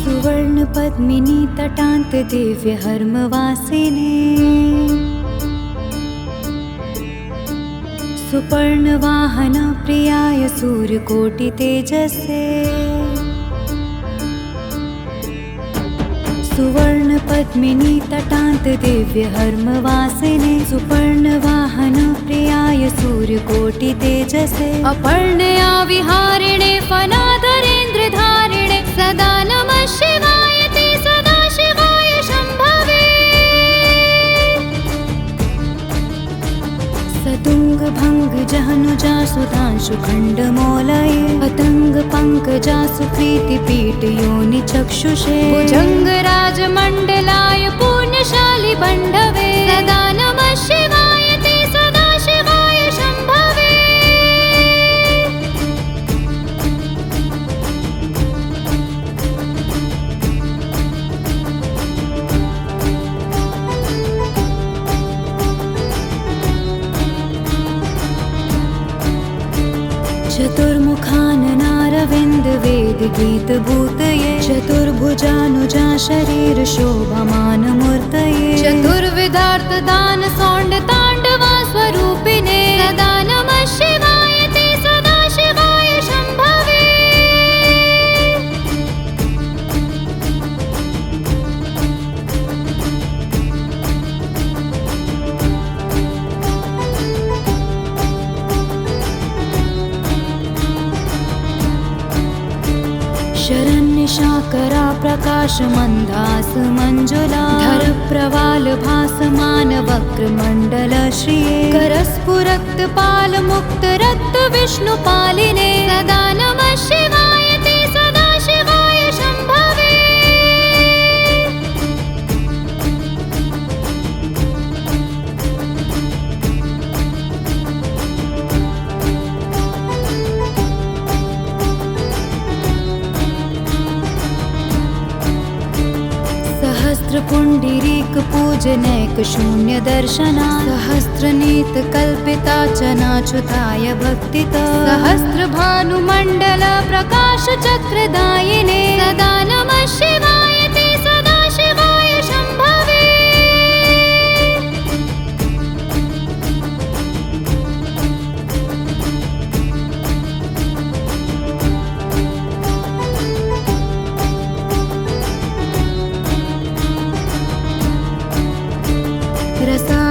सुवर्ण पद्मिनी तटान्त दिव्य हर्मवासिने सुपर्ण वाहन प्रियाय सूर्यकोटि तेजसे सुवर्ण पद्मिनी तटान्त दिव्य हर्मवासिने सुपर्ण वाहन प्रियाय सूर्यकोटि तेजसे अपर्णया विहारिणे फनाधरेन्द्र धारिणे सदा नमः शिवाय ते सदा शिवाय शम्भवे। सतुंग भंग जहनुजा सुधांशु खंडमौलये पतंग पंकजा सुप्रीति पीठ योनि चक्षुषे भुजंग राजमंडलाय पुण्यशाली बंधवे सदा नमः शिवाय ते सदा शिवाय शम्भवे। चतुर्मुखाननारविन्द वेद गीत भूतये चतुर्भुजानुजा शरीर शोभमान मूर्तये चतुर्विधार्थ दान सौंड तांडवा स्वरूपिणे सदा नमः शिवाय ते सदा शिवाय शम्भवे। शरण्य शाकरा प्रकाश मंदास मंजुला धर प्रवाल भासमान वक्रमंडल श्रिये करस्फुरक्त पाल मुक्त रक्त विष्णुपालिने सदा नमः शिवाय ते सदा शिवाय शम्भवे। सहस्र पुंडरीक पूजनैक शून्य दर्शना सहस्रनीत कल्पिता च नाच्युताय भक्तिता सहस्र भानुमण्डल प्रकाश चक्रदायिने सदा नमः शिवाय ते सदा शिवाय शम्भवे।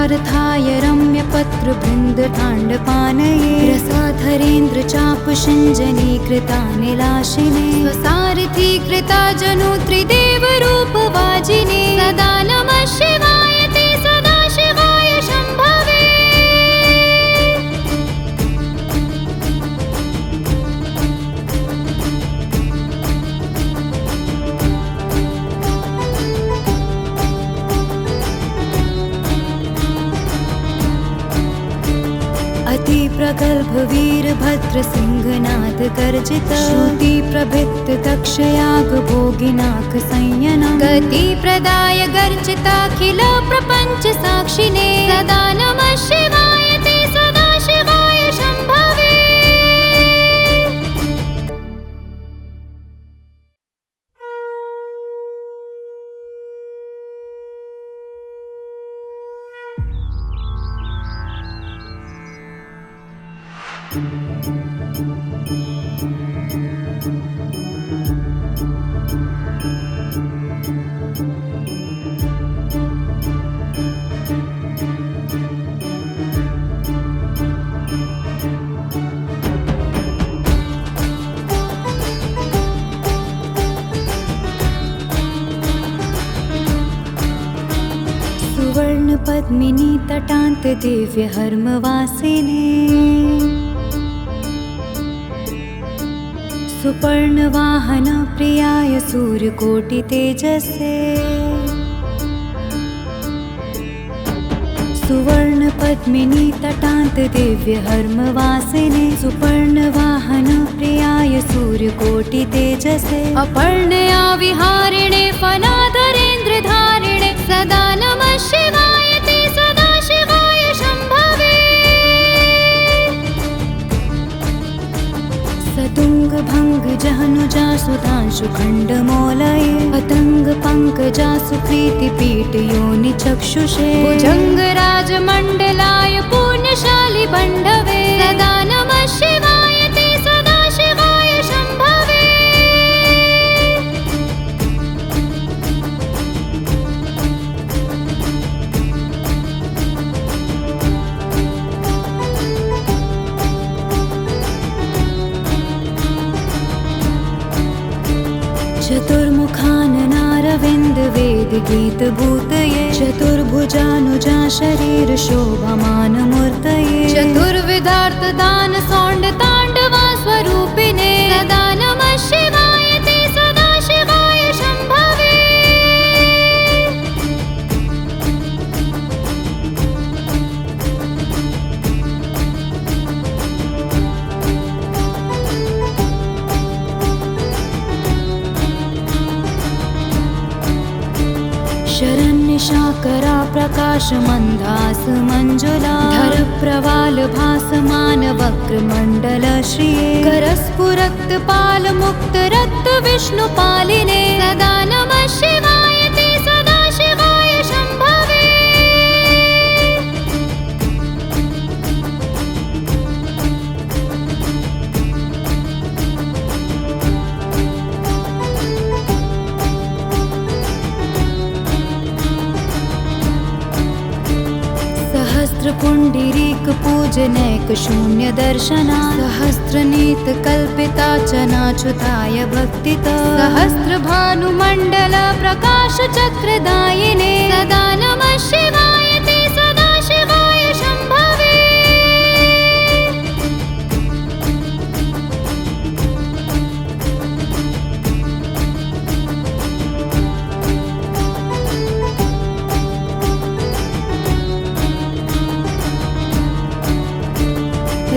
रसार्थाय रम्यपत्रबृन्दताण्डपानये रसाधरेन्द्र चापशिञ्जनीकृतानिलाशिने स्वसारथी कृता जनु त्रिदेवरूपवाजिने सदा नमः शिवाय ते सदाशिवाय शम्भवे। अति प्रगल्भ वीरभद्र सिंहनाद गर्जित श्रुति प्रभित दक्षयाग भोगिनाक संयन गति प्रदाय गर्जिताखिल प्रपंच साक्षिणे सदा नमः शिवाय ते सदाशिवाय शम्भवे। सुवर्ण पद्मिनी तटान्त दिव्य हर्मवासिने सुपर्ण वाहन प्रियाय सूर्यकोटि तेजसे सुवर्ण पद्मिनी तटान्त दिव्य हर्मवासिने सुपर्ण वाहन प्रियाय सूर्यकोटि तेजसे अपर्णया विहारिणे फलाधरेन्द्र धारिणे सदा नमः शिवाय ते सदाशिवाय शम्भवे। सतुंग भंग जहनुजा सुधांशु खंडमौलये पतंग पंकजा सुप्रीति पीठ योनि चक्षुषे भुजंग राजमंडलाय पुण्यशाली बंधवे सदा नमः शिवाय ते सदाशिवाय शम्भवे। चतुर्मुखाननारविन्द वेद गीत भूतये चतुर्भुजानुजा शरीर शोभमान मूर्तये चतुर्विधार्थ दान सौंड तांडवा स्वरूपिणे सदा नमः शिवाय ते सदाशिवाय शम्भवे। शरण्य शाकरा प्रकाश मंदास मंजुला धर प्रवाल भासमान वक्र मंडल श्रिये करस्फुरक्त पाल मुक्त रक्त विष्णु पालिने सदा नमः शिवाय ते सदाशिवाय शम्भवे। सहस्त्र पुंडरीक पूजनैक शून्य दर्शना सहस्त्र नीत कल्पिता चनाच्युताय भक्तिता सहस्त्र भानुमंडल प्रकाश चक्रदायिने सदा नमः शिवाय ते सदाशिवाय शम्भवे।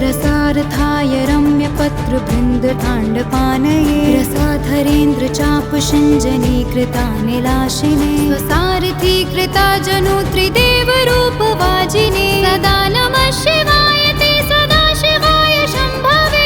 रसार्थाय रम्यपत्रबृन्दताण्डपानये रसाधरेन्द्र चापशिञ्जनीकृतानिलाशिने स्वसारथी कृता जनु त्रिदेवरूपवाजिने सदा नमः शिवाय ते सदाशिवाय शम्भवे।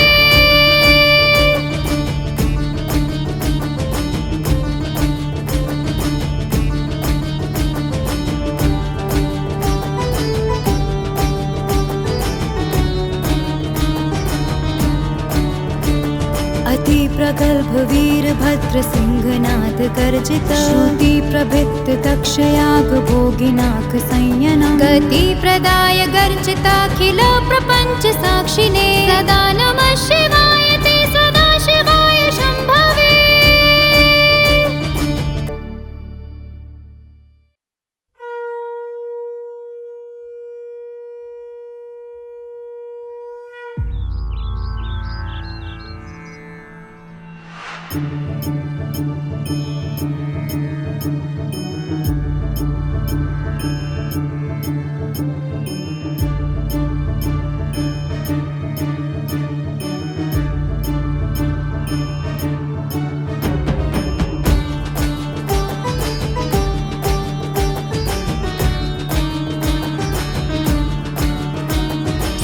प्रगल्भ वीरभद्र सिंहनाद गर्जित श्रुति प्रभिक्त तक्षयाग भोगिनाथ संयनं गति प्रदाय गर्जिताखिल प्रपंच साक्षिणे सदा नमः शिवाय ते सदा शिवाय शंभवे।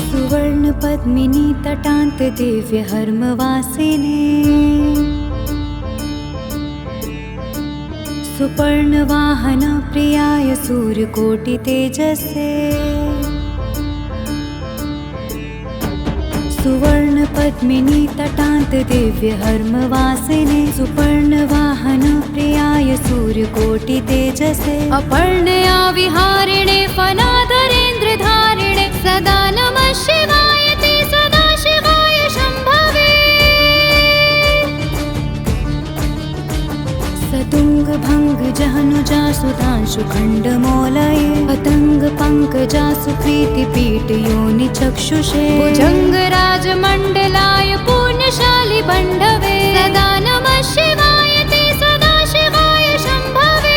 सुवर्ण पद्मिनी तटान्त दिव्य हर्मवासिने सुपर्ण वाहन प्रियाय सूर्यकोटि तेजसे सुवर्ण पद्मिनी तटान्त दिव्य हर्मवासिने सुपर्ण वाहन प्रियाय सूर्यकोटि तेजसे अपर्णया विहारिणे फलाधरेन्द्र धारिणे सदा नमः शिवाय ते सदा शिवाय शंभवे। सतुंग भंग जहनुजा सुधांशु खंड मोलये पतंग पंकजासु प्रीति पीठ योनि चक्षुषे भुजंग राज मंडलाय पुण्यशाली बंधवे सदा नमः शिवाय ते सदा शिवाय शंभवे।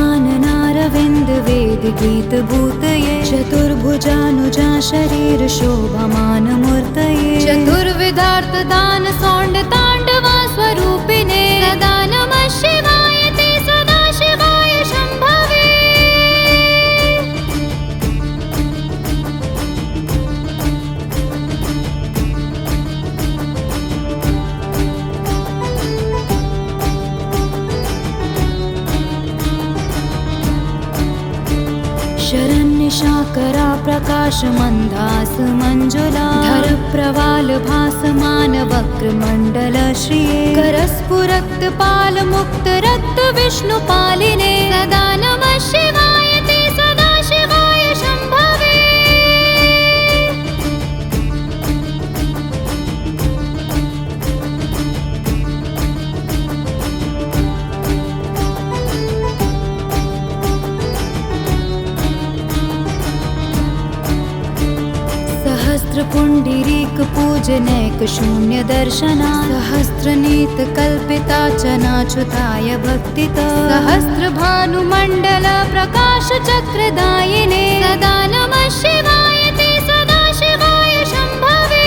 चतुर्मुखाननारविन्द वेद गीत भूतये चतुर्भुजानुजा शरीर शोभमान मूर्तये चतुर्विधार्थ दान सौंड तांडवा स्वरूपिणे सदा नमः शिवाय ते सदा शिवाय शंभवे। शरण्य शाकरा प्रकाश मंदास मंजुला धर प्रवाल भासमान वक्र मंडल श्रिये करस्फुरक्त पाल मुक्त रक्त विष्णु पालिने सदा नमः शिवाय ते सदा शिवाय शंभवे। सहस्त्र पुंडरीक पूजनैक शून्य दर्शना सहस्त्र नीत कल्पिता चनाच्युताय भक्तिता सहस्त्र भानुमंडल प्रकाश चक्रदायिने सदा नमः शिवाय ते सदा शिवाय शंभवे।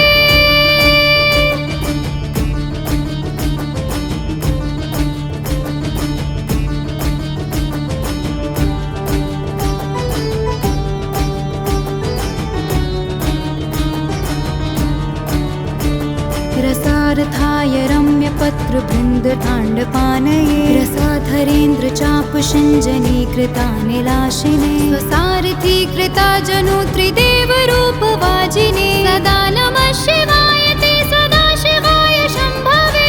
रसार्थाय रम्य पत्र बृंद तांड पानये रसाधरेन्द्र चाप शिंजनी कृता निलाशिने स्वसारथी कृता जनु त्रिदेव रूप वाजिने सदा नमः शिवाय ते सदा शिवाय शंभवे।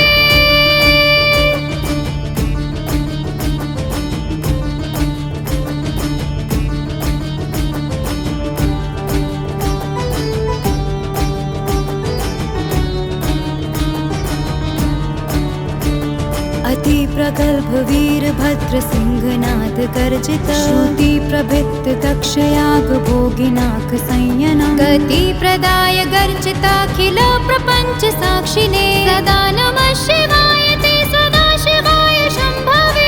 अति प्रगल्भ वीरभद्र सिंहनाद गर्जित श्रुति प्रभिक्त तक्षयाग भोगिनाथ संयनं गति प्रदाय गर्जिताखिल प्रपंच साक्षिणे सदा नमः शिवाय ते सदा शिवाय शंभवे।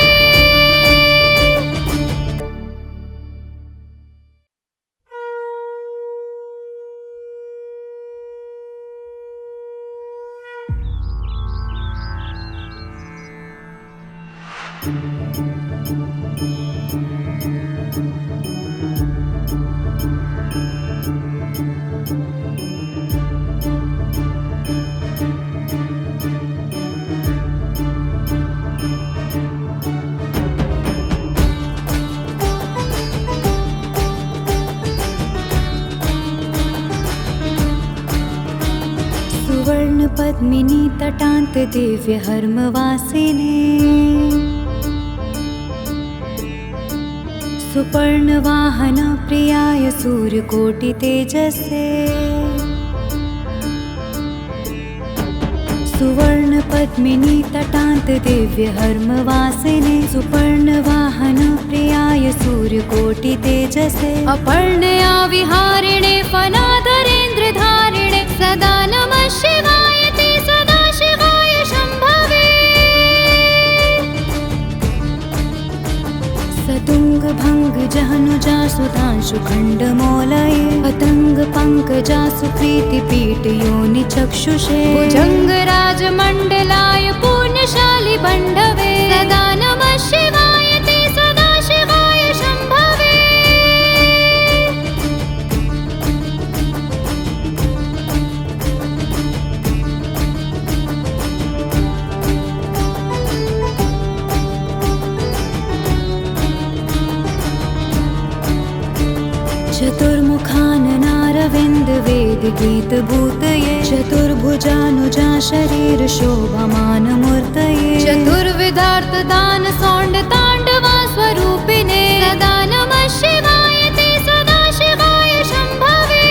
पद्मिनी तटान्त दिव्य हर्मवासिने सुपर्णवाहन प्रियाय सूर्यकोटि तेजसे सुवर्ण पद्मिनी तटान्त दिव्य हर्मवासिने सुपर्णवाहन प्रियाय सूर्यकोटि तेजसे अपर्णया विहारिणे फनाधरेन्द्र धारिणे सदा नमः शिवाय ते सदा शिवाय शम्भवे सतुंग भंग जहनुजा सुधांशु खण्डमौलये पतंग पंकजासु प्रीति पीठ योनि चक्षुषे भुजंग राजमण्डलाय पुण्यशाली बण्धवे सदा नमः शिवाय ते सदा शिवाय शम्भवे चतुर्मुखाननारविन्द वेद गीत भूतये चतुर्भुजानुजा शरीर शोभमान मूर्तये चतुर्विधार्थ दान सौंड तांडवा स्वरूपिणे सदा नमः शिवाय ते सदा शिवाय शम्भवे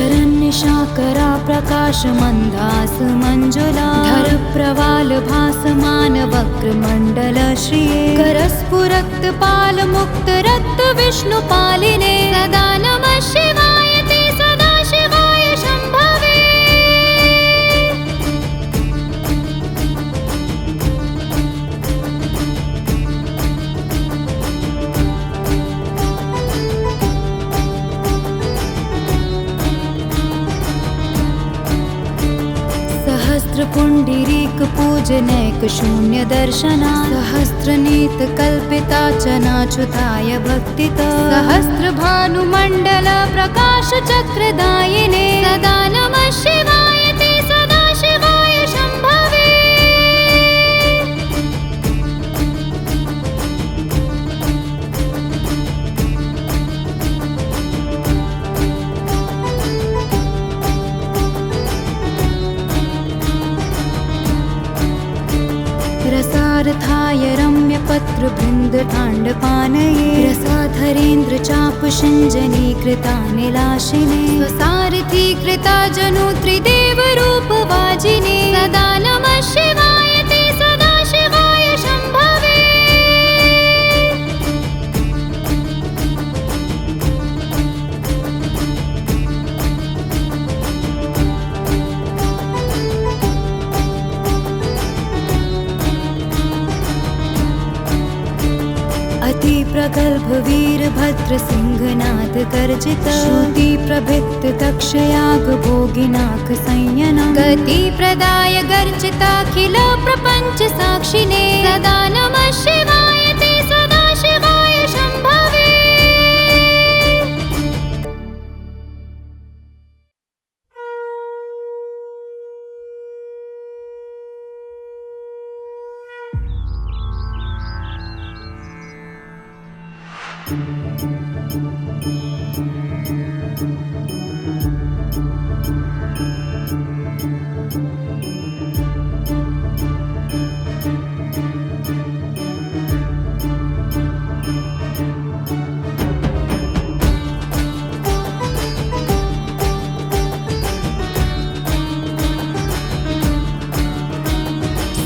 शरण्यशाकरा प्रकाशमन्दास मञ्जुला धर प्रवाल भासमान वक्रमण्डल श्रिये करस्फुरक्त पाल मुक्त रक्त विष्णुपालिने सदा नमः शिवाय ते सदा शिवाय शम्भवे सहस्त्र पुण्डरीक पूजनैक शून्य दर्शना सहस्त्र नीत कल्पिता चनाच्युताय भक्तिता सहस्र भानुमण्डल प्रकाश चक्रदायिने सदा नमः शिवाय ते सदा शिवाय शम्भवे रसार्थाय रम्य पत्र बृंद तांडपानये रसाधरेन्द्र चाप शिंजनी कृता निलाशिने स्वसारथी कृता जनु त्रिदेव रूप वाजिने सदा नमः शिवाय ते सदा शिवाय शम्भवे अति प्रगल्भ वीरभद्र सिंहनाथ गर्जित श्रुति प्रभिक्त तक्षयाग भोगिनाथ संयना गति प्रदाय गर्जिताखिल प्रपंच साक्षिणे सदा नमः शिवाय ते सदा शिवाय शम्भवे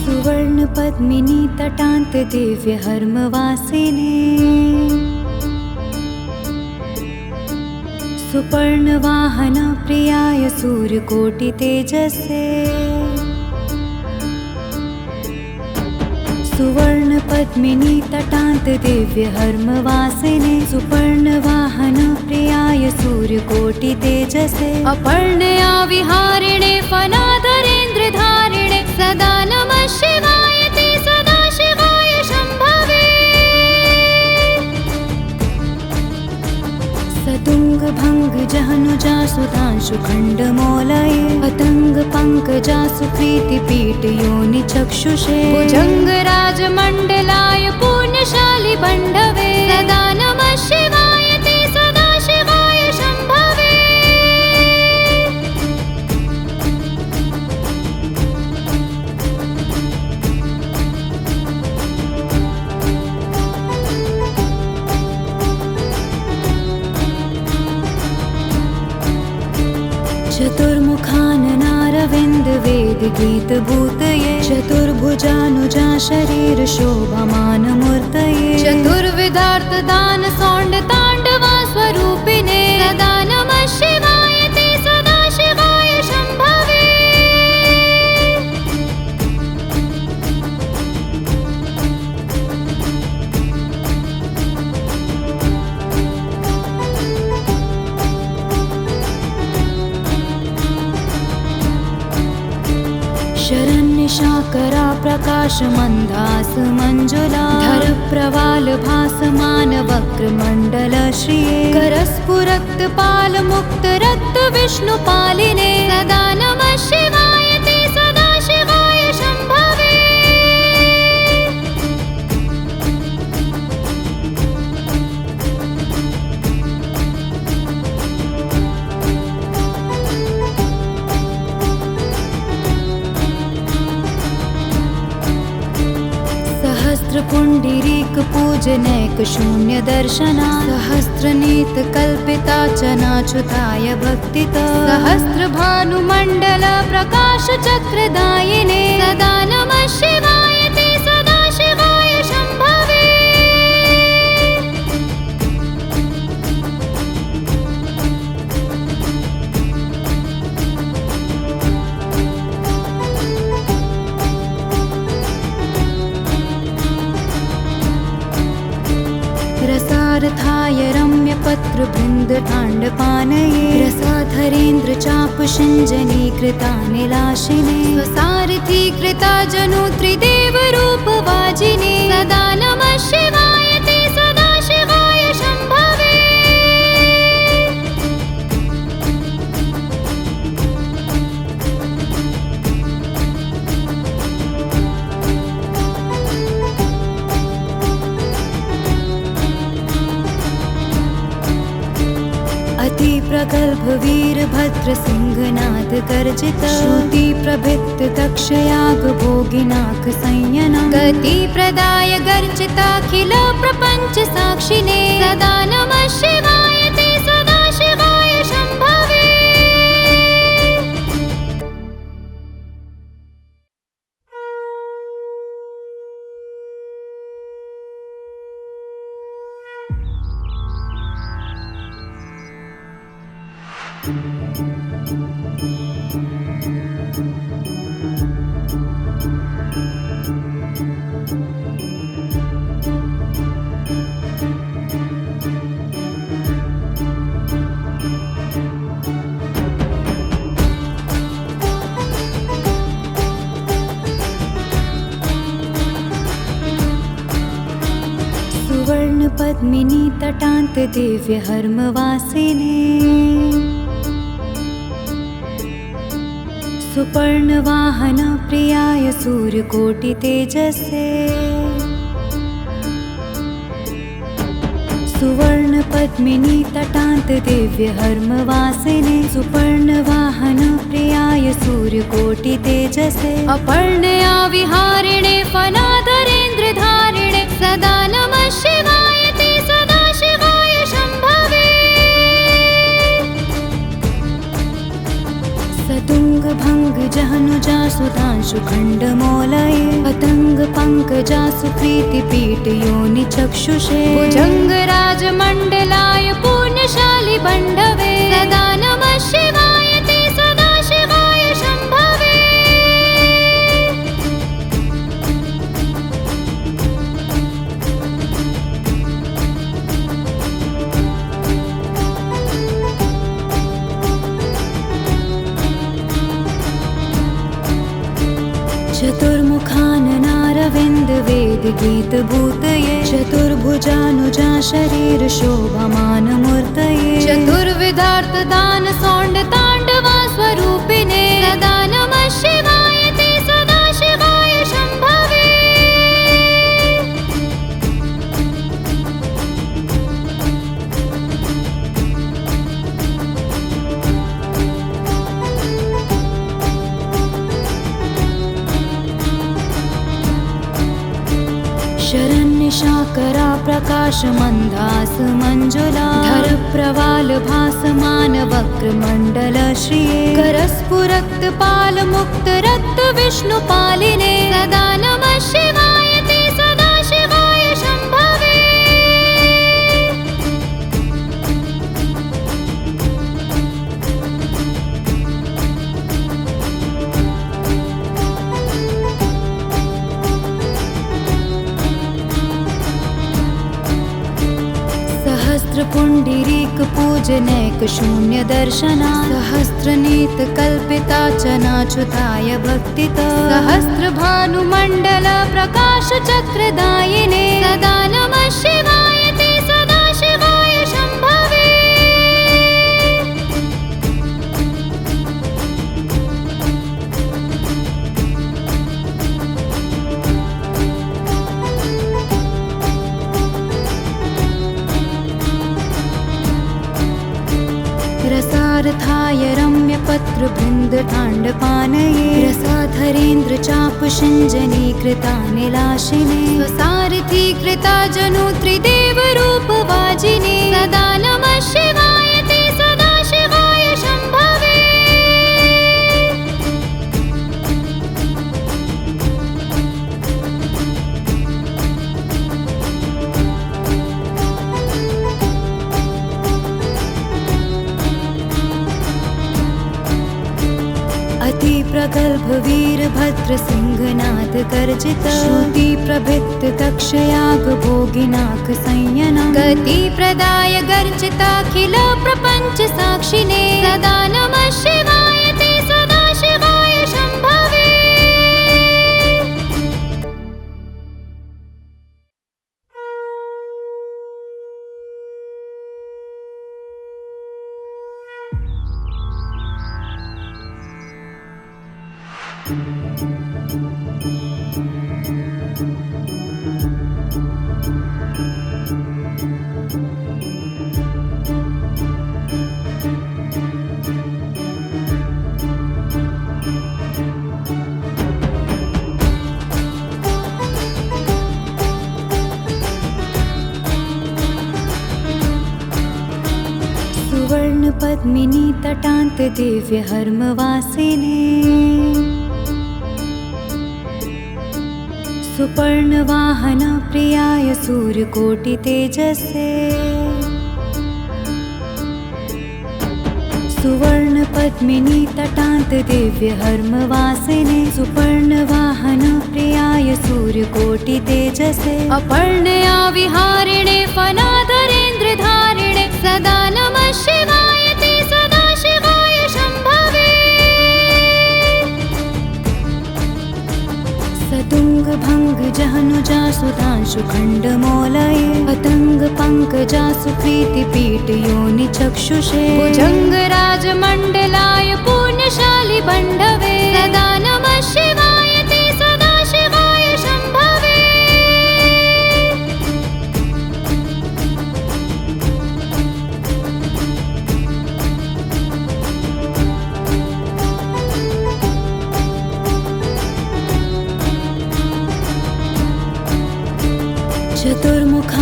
सुवर्ण पद्मिनी तटान्त दिव्य हर्मवासिने सुपर्णवाहन प्रियाय सूर्यकोटि तेजसे सुवर्ण पद्मिनी तटान्त दिव्य हर्मवासिने सुपर्णवाहन प्रियाय सूर्यकोटि तेजसे अपर्णया विहारिणे फनाधरेन्द्र धारिणे सदा नमः शिवाय ते सदा शिवाय शम्भवे सतुंग भंग जहनुजा सुधांशु खण्डमौलये पतंग पंकजा सुप्रीति पीठ योनि चक्षुषे भुजंगराज मंडलाय पुण्यशाली बंधवे सदा नमः शिवाय ते सदा शिवाय शंभवे। चतुर्मुखाननारविन्द वेद गीत भूतये चतुर्भुजानुजा शरीर शोभमान मूर्तये चतुर्विधार्थ दान सौंड तांडवा स्वरूपिणे सदा नमः शिवाय ते सदा शिवाय शंभवे। शरण्य शाकरा प्रकाश मंदास मंजुला धर प्रवाल भासमान वक्र मंडल श्रिये करस्फुरक्त पाल मुक्त रक्त विष्णु पालिने सदा नमः शिवाय ते सदा शिवाय शंभवे। सहस्त्र पुंडरीक पूजनैक शून्य दर्शना सहस्त्र नीत कल्पिता चनाच्युताय भक्तित सहस्त्र भानुमंडल प्रकाश चक्रदायिने सदा नमः शिवाय ते सदा शिवाय शंभवे। रसार्थाय रम्य पत्र बृंद तांडपानये रसाधरेन्द्र चाप शिंजनी कृता निलाशिने स्वसारथी कृता जनु त्रिदेव रूप वाजिने सदा नमः शिवाय ते सदा शिवाय शंभवे। अति प्रगल्भ वीर भद्र सिंहनाद गर्जित श्रुति प्रभित दक्षयाग भोगिनाक संयन गति प्रदाय गर्जिताखिल प्रपंच साक्षिणे सदा नमः शिवाय ते सदा शिवाय शंभवे। सुवर्ण पद्मिनी तटांत दिव्य हर्मवासिने सुपर्ण वाहन प्रियाय सूर्यकोटि तेजसे सुवर्ण पद्मिनी तटांत दिव्य हर्मवासिने सुपर्ण वाहन प्रियाय सूर्यकोटि तेजसे अपर्णया विहारिणे फनाधरेन्द्र धारिणे सदा नमः शिवाय ते सदा शिवाय शंभवे। सतुंग भंग जहनुजा सुधांशु खण्डमौलये पतंग पंकजा सुप्रीति पीठ योनि चक्षुषे भुजंगराज मंडलाय पुण्यशाली बंधवे सदा नमः शिवाय ते सदा शिवाय शंभवे। चतुर्मुखाननारविन्द वेद गीत भूतये चतुर्भुजानुजा शरीर शोभमान मूर्तये चतुर्विध विधार्थ दान सौंड तांडवा स्वरूपिणे सदा नमः शिवाय ते सदा शिवाय शंभवे। शरण्य शाकरा प्रकाश मंदास मंजुला धर प्रवाल भासमान वक्र मंडल श्रिये करस्फुरक्त पाल मुक्त रक्त विष्णु पालिने सदा नमः शिवाय ते सदा शिवाय शंभवे। सहस्त्र पुंडरीक पूजनैक शून्य दर्शना सहस्त्र नीत कल्पिता चनाच्युताय भक्तिता सहस्त्र भानुमंडल प्रकाश चक्रदायिने सदा नमः शिवाय ते सदा शिवाय शंभवे। रसार्थाय रम्य पत्र बृंद तांडपानये रसाधरेन्द्र चाप शिंजनी कृता निलाशिने स्वसारथी कृता जनु त्रिदेव रूप वाजिने सदा नमः शिवाय ते सदा शिवाय शंभवे। अति प्रगल्भ वीर भद्र सिंहनाद गर्जित श्रुति प्रभित दक्ष याग भोगिनाक संयनम गति प्रदाय गर्जिताखिल प्रपंच साक्षिणे सदा नमः शिवाय ते सदा शिवाय शंभवे। सुवर्ण पद्मिनी तटांत दिव्य हर्मवासिने सुपर्ण वाहन प्रियाय सूर्यकोटि तेजसे सुवर्ण पद्मिनी तटांत दिव्य हर्मवासिने सुपर्ण वाहन प्रियाय सूर्यकोटि तेजसे अपर्णया विहारिणे फनाधरेन्द्र धारिणे सदा नमः शिवाय ते सदा शिवाय शंभवे। सतुंग भंग जहनुजा सुधांशु खंड मोलये पतंग पंकजा सुप्रीति पीठ योनि चक्षुषे भुजंग राज मंडलाय पुण्यशाली बंधवे सदा नमः शिवाय ते सदा शिवाय शंभवे।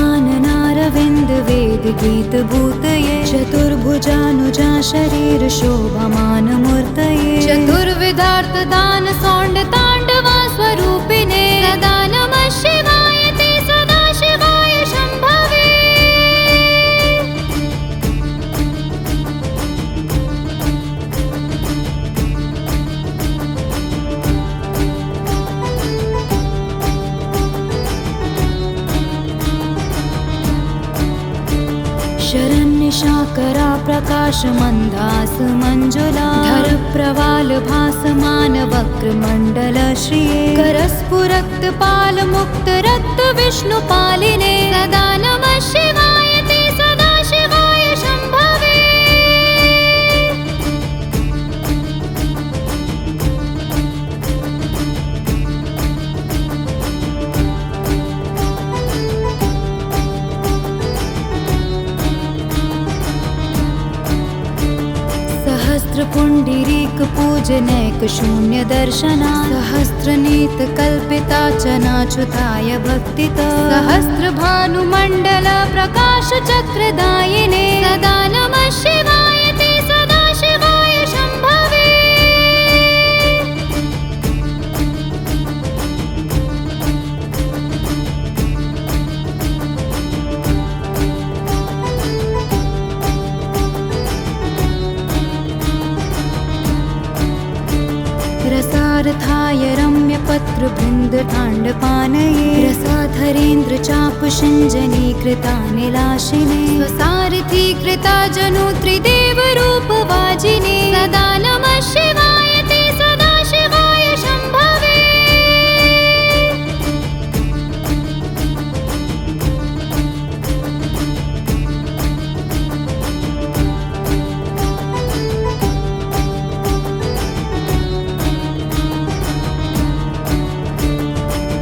चतुर्मुखाननारविन्द वेद गीत भूतये चतुर्भुजानुजा शरीर शोभमान मूर्तये चतुर्विधार्थ दान सौंड तांडवा स्वरूपिणे सदा नमः शिवाय ते सदा शिवाय शंभवे। शरण्य शाकरा प्रकाश मंदास मंजुला धर प्रवाल भासमान वक्र मंडल श्रिये करस्फुरक्त पाल मुक्त रक्त विष्णु पालिने सदा नमः शिवाय ते सदा शिवाय शंभवे। पूजनैक शून्य दर्शना सहस्रनेत कल्पिता चनाच्युताय भक्तिता सहस्रभानुमण्डल प्रकाश चक्रदायिने सदा नमः शिवाय ते सदा शिवाय शम्भवे। रसार्थाय रम्यपत्रबृन्दताण्डपानये रसाधरेन्द्र चापशिञ्जनीकृतानिलाशिने स्वसारथीकृता जनु त्रिदेवरूपवाजिने सदा नमः शिवाय ते सदा शिवाय शम्भवे।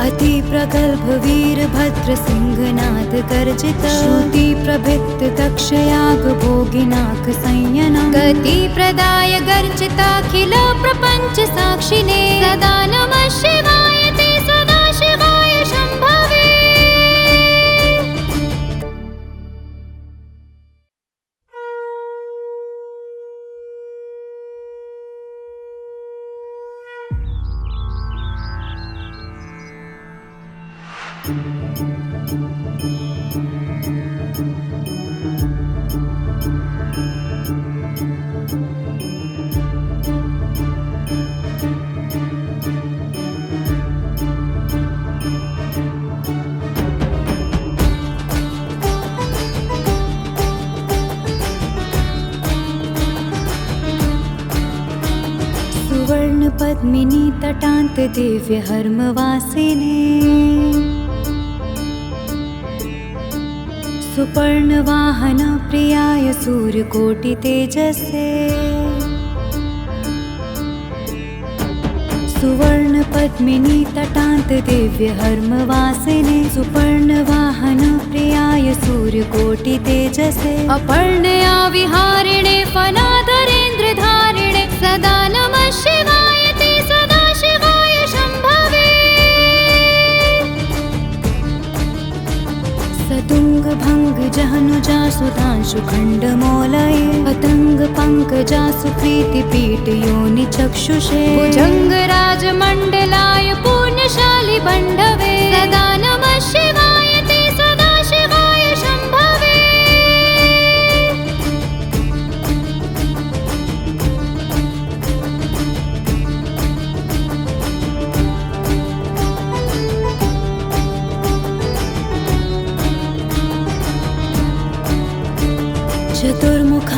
अति प्रगल्भ वीरभद्र सिंहनाद गर्जित श्रुति प्रभिक्त दक्षयाग भोगिनाक संयनं गति प्रदाय गर्जिताखिल प्रपंच साक्षिणे सदा नमः शिवाय ते सदा शिवाय शम्भवे। सुवर्ण पद्मिनी तटान्त दिव्य हर्मवासिने सुपर्ण वाहन प्रियाय सूर्यकोटि तेजसे सुवर्ण पद्मिनी तटान्त दिव्य हर्मवासिने सुपर्ण वाहन प्रियाय सूर्यकोटि तेजसे अपर्णया विहारिणे फनाधरेन्द्र धारिणे सदा नमः शिवाय ते सदा शिवाय शम्भवे। सतुंग भंग जहनुजा सुधांशु खंडमौलये पतंग पंकजा सुप्रीति पीठ योनि चक्षुषे भुजंग राजमंडलाय पुण्यशाली बंधवे सदा नमः शिवाय ते सदा शिवाय शम्भवे।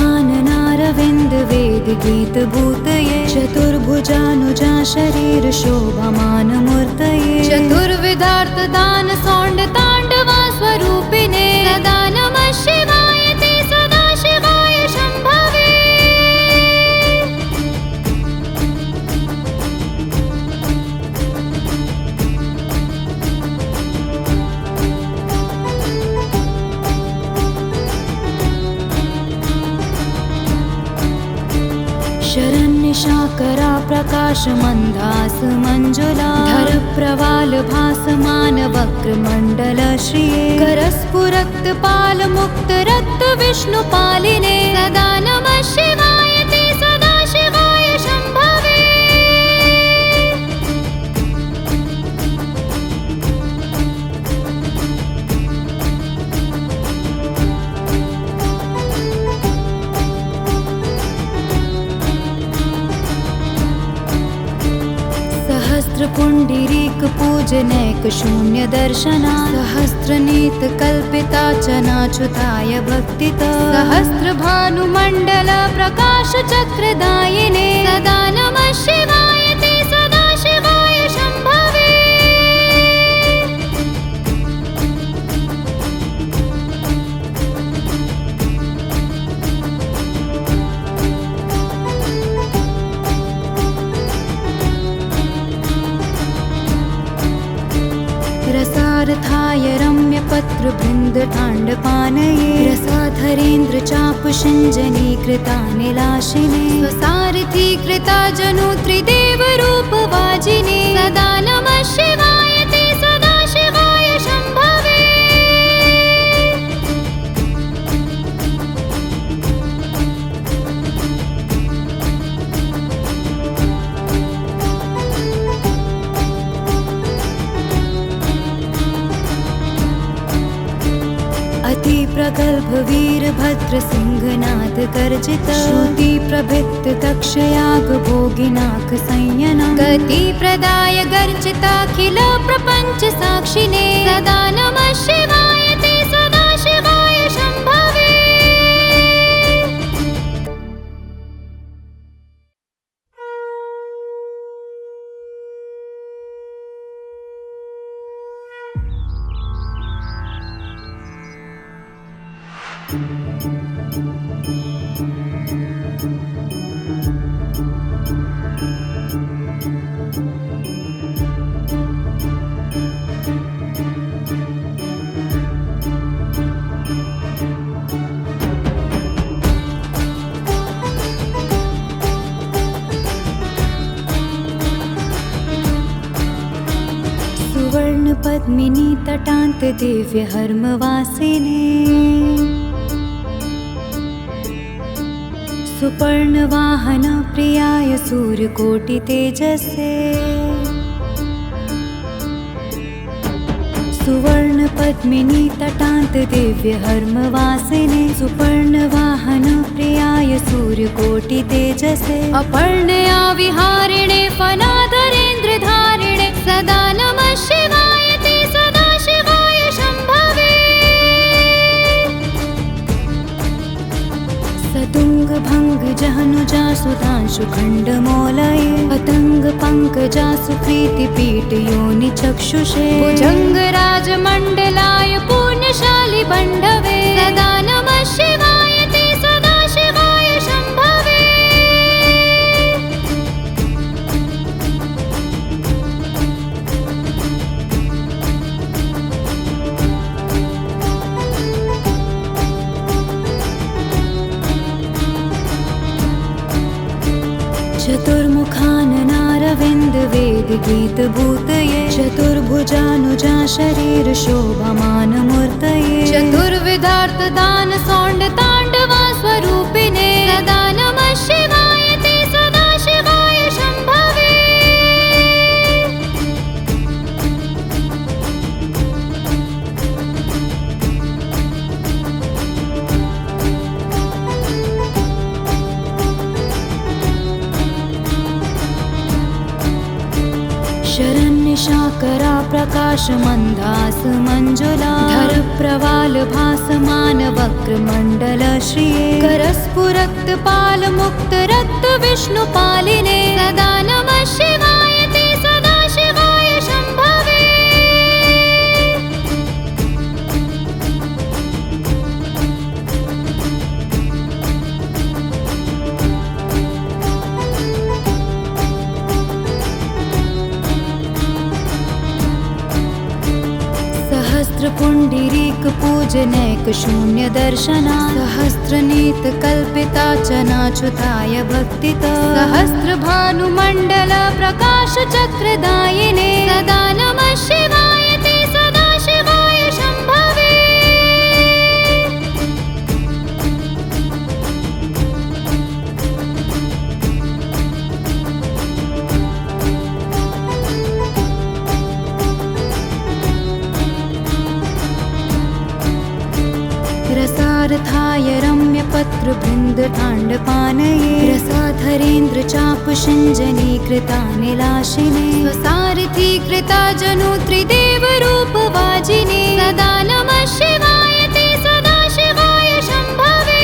चतुर्मुखाननारविन्द वेद गीत भूतये चतुर्भुजानुजा शरीर शोभमान मूर्तये चतुर्विधार्थ दान सौंड तांडवा स्वरूपिणे सदा नमः शिवाय ते सदा शिवाय शम्भवे। शरण्यशाकरा प्रकाश मन्दास मञ्जुला धर प्रवाल भासमान वक्रमण्डल श्रिये करस्फुरक्त पाल मुक्त रक्त विष्णुपालिने सदा नमः शिवाय ते सदा शिवाय शम्भवे। सहस्र पुंडरीक पूजनैक शून्य दर्शना सहस्रनेत कल्पिता चनाच्युताय भक्तिता सहस्र भानुमण्डल प्रकाश चक्रदायिने सदा नमः शिवाय ते सदा शिवाय शम्भवे। रसार्थाय रम्यपत्रबृन्दताण्डपानये रसाधरेन्द्र चापशिञ्जनी कृतानिलाशिने स्वसारथीकृता जनु त्रिदेवरूपवाजिने सदा नमः शिवाय ते सदाशिवाय शम्भवे अति प्रगल्भ वीरभद्र सिंहनाथ गर्जित श्रुति प्रभित तक्षयाग भोगिनाथ संयनं गति प्रदाय गर्जिताखिल प्रपञ्च साक्षिणे सदा नमः शिवाय ते सदाशिवाय शम्भवे सुवर्ण पद्मिनी तटान्त दिव्य हर्मवासिने सुपर्ण वाहन प्रियाय सूर्यकोटि तेजसे सुवर्ण पद्मिनी तटान्त दिव्य हर्मवासिने सुपर्ण वाहन प्रियाय सूर्यकोटि तेजसे अपर्णया विहारिणे फनाधरेन्द्र धारिणे सदा नमः शिवाय ते सदाशिवाय शम्भवे सतुंग भंग जहनुजा सुधांशु खण्डमौलये पतंग पंकजा सुप्रीति पीठ योनि चक्षुषे भुजंग राजमण्डलाय पुण्यशाली बण्धवे सदा नमः शिवाय ते सदाशिवाय शम्भवे चतुर्मुखाननारविन्द वेद गीत भूतये चतुर्भुजानुजा शरीर शोभमान मूर्तये चतुर्विधार्थ दान सौंड तांडवा स्वरूपिणे सदा नमः शिवाय ते सदाशिवाय शम्भवे शरण्य शाकरा प्रकाश मंदास मंजुला धर प्रवाल भासमान वक्र मंडल श्रिये करस्फुरक्त पाल मुक्त रक्त विष्णु पालिने सदा नमः शिवाय ते सदाशिवाय शम्भवे सहस्त्र पुंडरीक पूजनैक शून्य दर्शना सहस्त्र नीत कल्पिता चनाच्युताय भक्तित सहस्र भानुमण्डल प्रकाश चक्रदायिने सदा नमः शिवाय ते सदाशिवाय शम्भवे रसार्थाय रम्यपत्रबृन्दताण्डपानये रसाधरेन्द्र चापशिञ्जनी कृतानिलाशिने स्वसारथीकृता जनु त्रिदेवरूपवाजिने सदा नमः शिवाय ते सदाशिवाय शम्भवे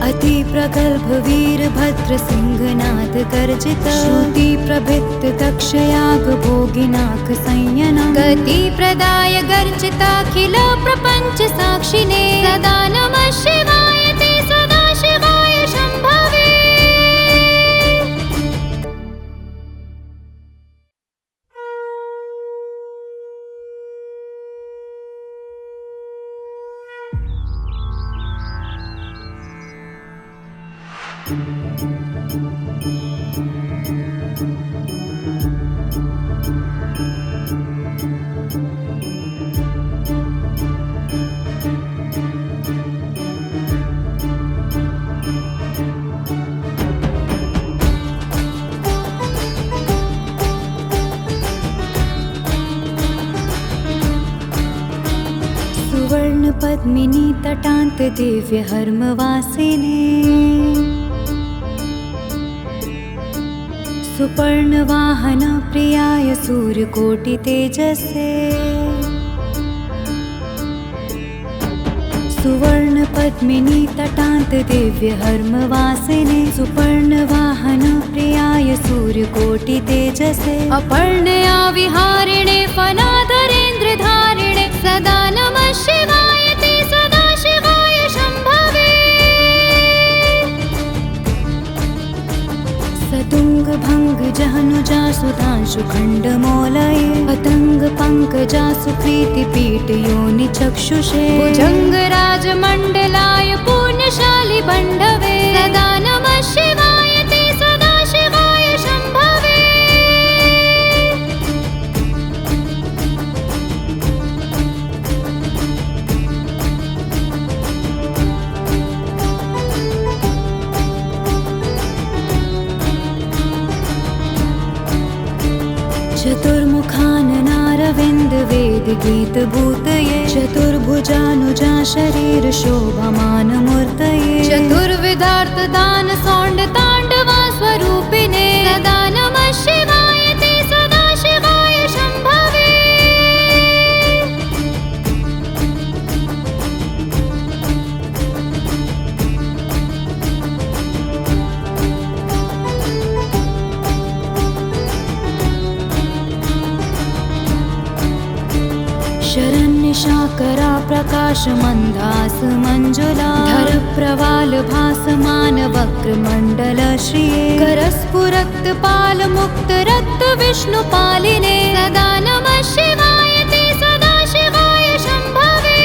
अति प्रगल्भ वीरभद्र सिंहनाद गर्जित श्रुति प्रभित दक्षयाग भोगिनाथ संयनं गति प्रदाय गर्जिताखिल प्रपंच साक्षिणे सदा नमः शिवाय ते सदा शिवाय शंभवे। सुवर्ण पद्मिनी तटान्त दिव्य हर्मवासिने सुपर्ण वाहन प्रियाय सूर्यकोटि तेजसे सुवर्ण पद्मिनी तटान्त दिव्य हर्मवासिने सुपर्ण वाहन प्रियाय सूर्यकोटि तेजसे अपर्णया विहारिणे फनाधरेन्द्र धारिणे सदा नमः शिवाय ते सदा शिवाय शंभवे। सतुंग भंग जहनुजा सुधांशु खंड मोलये पतंग पंकजा सुप्रीति पीठ योनि चक्षुषे भुजंग राज मंडलाय पुण्यशाली बंधवे सदा नमः शिवाय ते सदा शिवाय शंभवे। चतुर्मुखाननारविन्द वेद गीत भूतये चतुर्भुजानुजा शरीर शोभमान मूर्तये चतुर्विधार्थ दान सौंड तांडवा स्वरूपिणे सदा नमः शिवाय ते सदा शिवाय शंभवे। शरण्य शाकरा प्रकाश मंदास मंजुला धर प्रवाल भासमान वक्र मंडल श्रिये करस्फुरक्त पाल मुक्त रक्त विष्णु पालिने सदा नमः शिवाय ते सदा शिवाय शंभवे।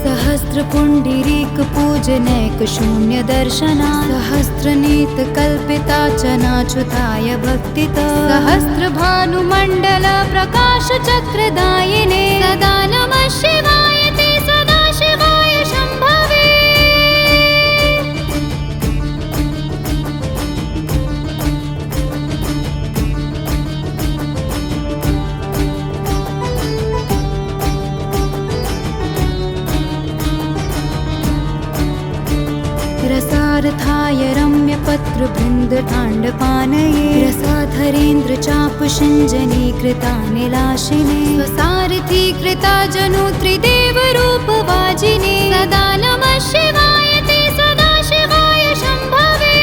सहस्त्र पुंडरीक पूजनैक शून्य दर्शना सहस्त्र नीत कल्पिता चनाच्युताय भक्तिता सहस्त्र भानुमंडल प्रकाश चक्रदायिने सदा नमः शिवाय ते सदा शिवाय शंभवे। रसार्थाय रम्य पत्र बृंद तांड पानये रसाधरेन्द्र चाप शिंजनी कृतानिलाशिने स्वसारथी कृता जनु त्रिदेव रूप वाजिने सदा नमः शिवाय ते सदा शिवाय शंभवे।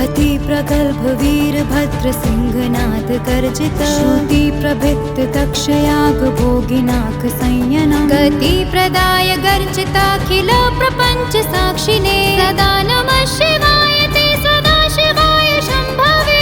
अति प्रगल्भ वीरभद्र सिंहनाद गर्जित श्रुति प्रभित दक्षयाग भोगिनाथ संयनं गति प्रदाय गर्जिताखिल प्रपंच साक्षिणे सदा नमः शिवाय ते सदा शिवाय शंभवे।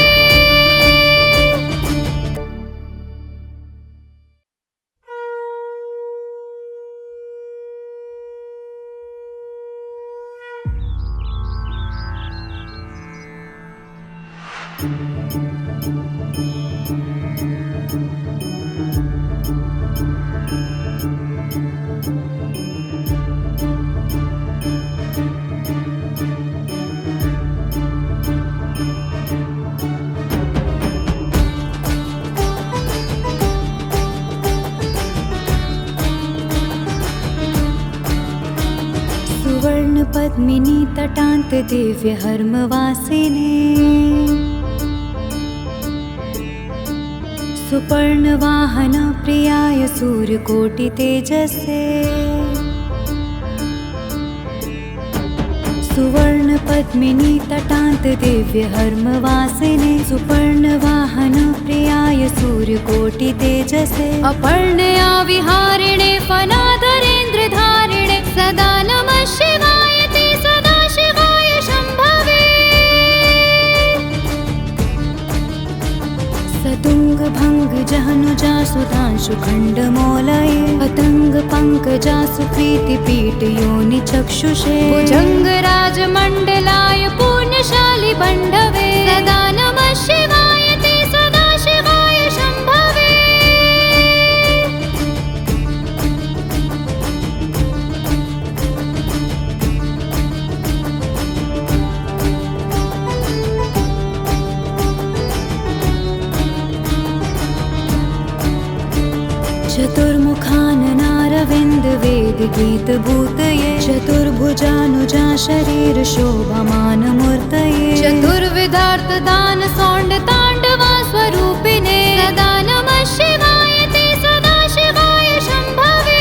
पद्मिनी तटान्त दिव्य हर्मवासिने सुपर्णवाहन प्रियाय सूर्यकोटि तेजसे सुवर्ण पद्मिनी तटान्त दिव्य हर्मवासिने सुपर्णवाहन प्रियाय सूर्यकोटि तेजसे अपर्णया विहारिणे फलाधरेन्द्र धारिणे सदा नमः शिवाय ते सदा शिवाय शम्भवे सतुंग भंग जहनुजा सुधांशु खण्डमौलये पतंग पंकजासु प्रीति पीठ योनि चक्षुषे भुजंग राजमण्डलाय पुण्यशाली बंधवे सदा नमः शिवाय ते सदा शिवाय शम्भवे चतुर्मुखाननारविन्द वेद गीत भूतये चतुर्भुजानुजा शरीर शोभमान मूर्तये चतुर्विधार्थ दान सौंड तांडवा स्वरूपिणे सदा नमः शिवाय ते सदा शिवाय शम्भवे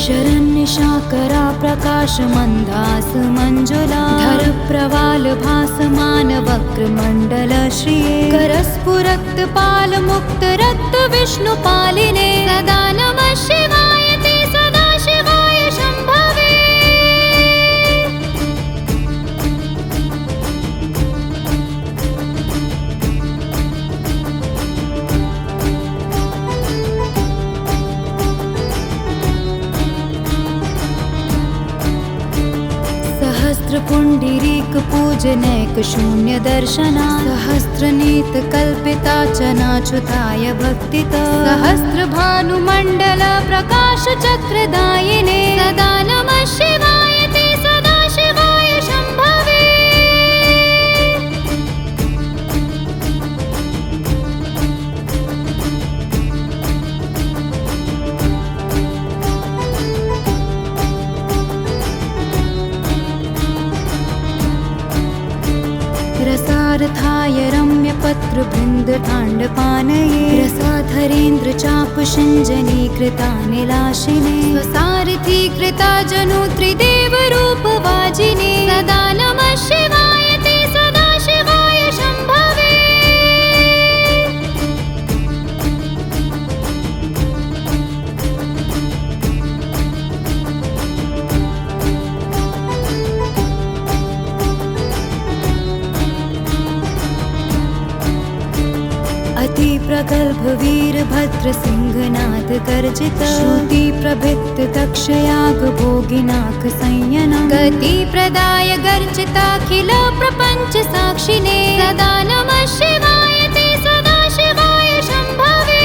शरण्य शाकरा प्रकाश मंदास मंजुला धर प्रवाल भासमान वक्र मंडल श्रिये करस्फुरक्त पाल मुक्त रक्त विष्णु पालिने सदा नमः शिवाय ते सदा शिवाय शम्भवे सहस्त्र पुंडरीक पूजनैक शून्य दर्शना सहस्त्र नीत कल्पिता चनाच्युताय भक्तिता सहस्त्र भानुमंडल प्रकाश चक्रदायिने सदा नमः शिवाय ते सदा शिवाय शम्भवे रसार्थाय रम्य पत्र बृंद तांडपानये रसाधरेन्द्र चाप शिंजनी कृतानिलाशिने स्वसारथी कृता जनु त्रिदेव रूप वाजिने सदा नमः शिवाय ते सदा शिवाय शम्भवे अति प्रगल्भ वीरभद्र सिंहनाद गर्जित श्रुति प्रभिक्त तक्षयाग भोगिनाक संयनं गति प्रदाय गर्जिताखिल प्रपंच साक्षिणे सदा नमः शिवाय ते सदा शिवाय शम्भवे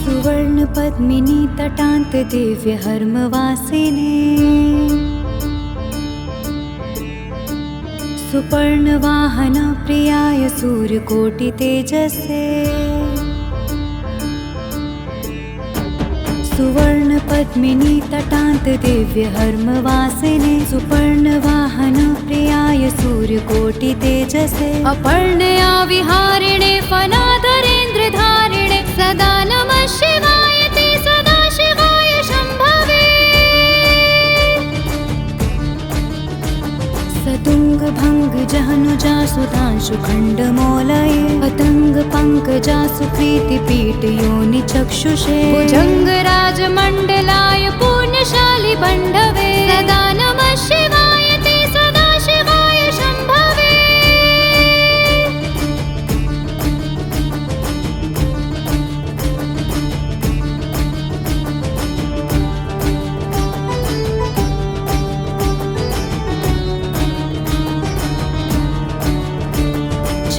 सुवर्ण पद्मिनी तटान्त दिव्य हर्मवासिने सुपर्णवाहन प्रियाय सूर्यकोटि तेजसे सुवर्ण पद्मिनी तटान्त दिव्य हर्मवासिने सुपर्णवाहन प्रियाय सूर्यकोटि तेजसे अपर्णया विहारिणे फलाधरेन्द्र धारिणे सदा नमः शिवाय ते सदा शिवाय शम्भवे तुंग भंग जहनुजा सुधांशु खंड मोलये पतंग पंकजा सुप्रीति पीठ योनि चक्षुषे भुजंग राज मंडलाय पुण्यशाली बंधवे सदा नमः शिवाय ते सदा शिवाय शंभवे।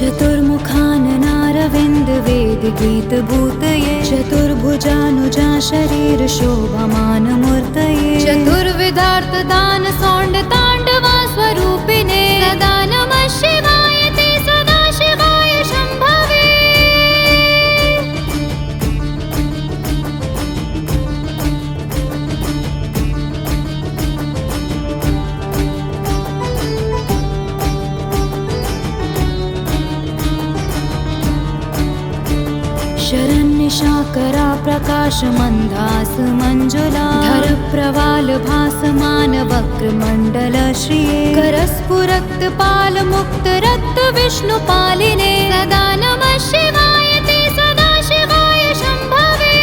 चतुर्मुखाननारविन्द वेद गीत भूतये चतुर्भुजानुजा शरीर शोभमान मूर्तये चतुर्विधार्थ दान सौंड तांडवा स्वरूपिणे सदा नमः शिवाय ते सदा शिवाय शंभवे। शरण्यशाकरा प्रकाश मंदास मंजुला धर प्रवाल भासमान वक्रमंडल श्रिये करस्फुरक्त पाल मुक्त रक्त विष्णु पालिने सदा नमः शिवाय ते सदा शिवाय शंभवे।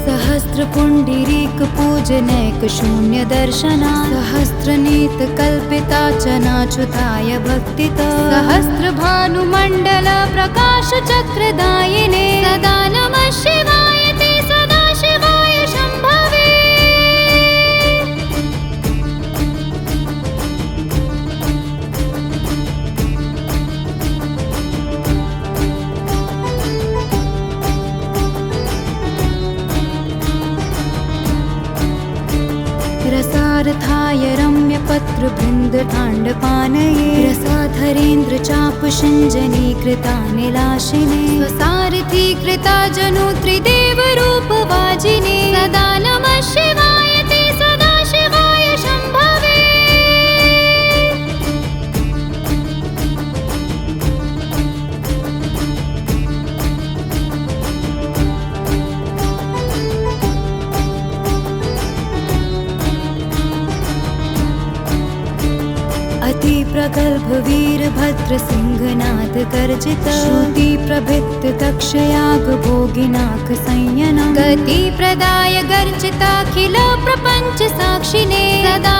सहस्त्र पुंडरीक पूजनैक शून्य दर्शना सहस्त्र नीत कल्पिता चनाच्युताय भक्तिता सहस्त्र भानुमंडल प्रकाश चक्रदायिने सदा नमः शिवाय ते सदा शिवाय शंभवे। रसार्थाय रम्य पत्र बृंद तांडपानये रसाधरेन्द्र चाप शिंजनी कृता निलाशिने स्वसारथी कृता जनु त्रिदेव रूप वाजिने सदा नमः शिवाय ते सदा शिवाय शंभवे। अति प्रगल्भ वीरभद्र सिंहनाथ गर्जित श्रुति प्रभित तक्षयाग भोगिनाथ संयनं गति प्रदाय गर्जिताखिल प्रपंच साक्षिणे सदा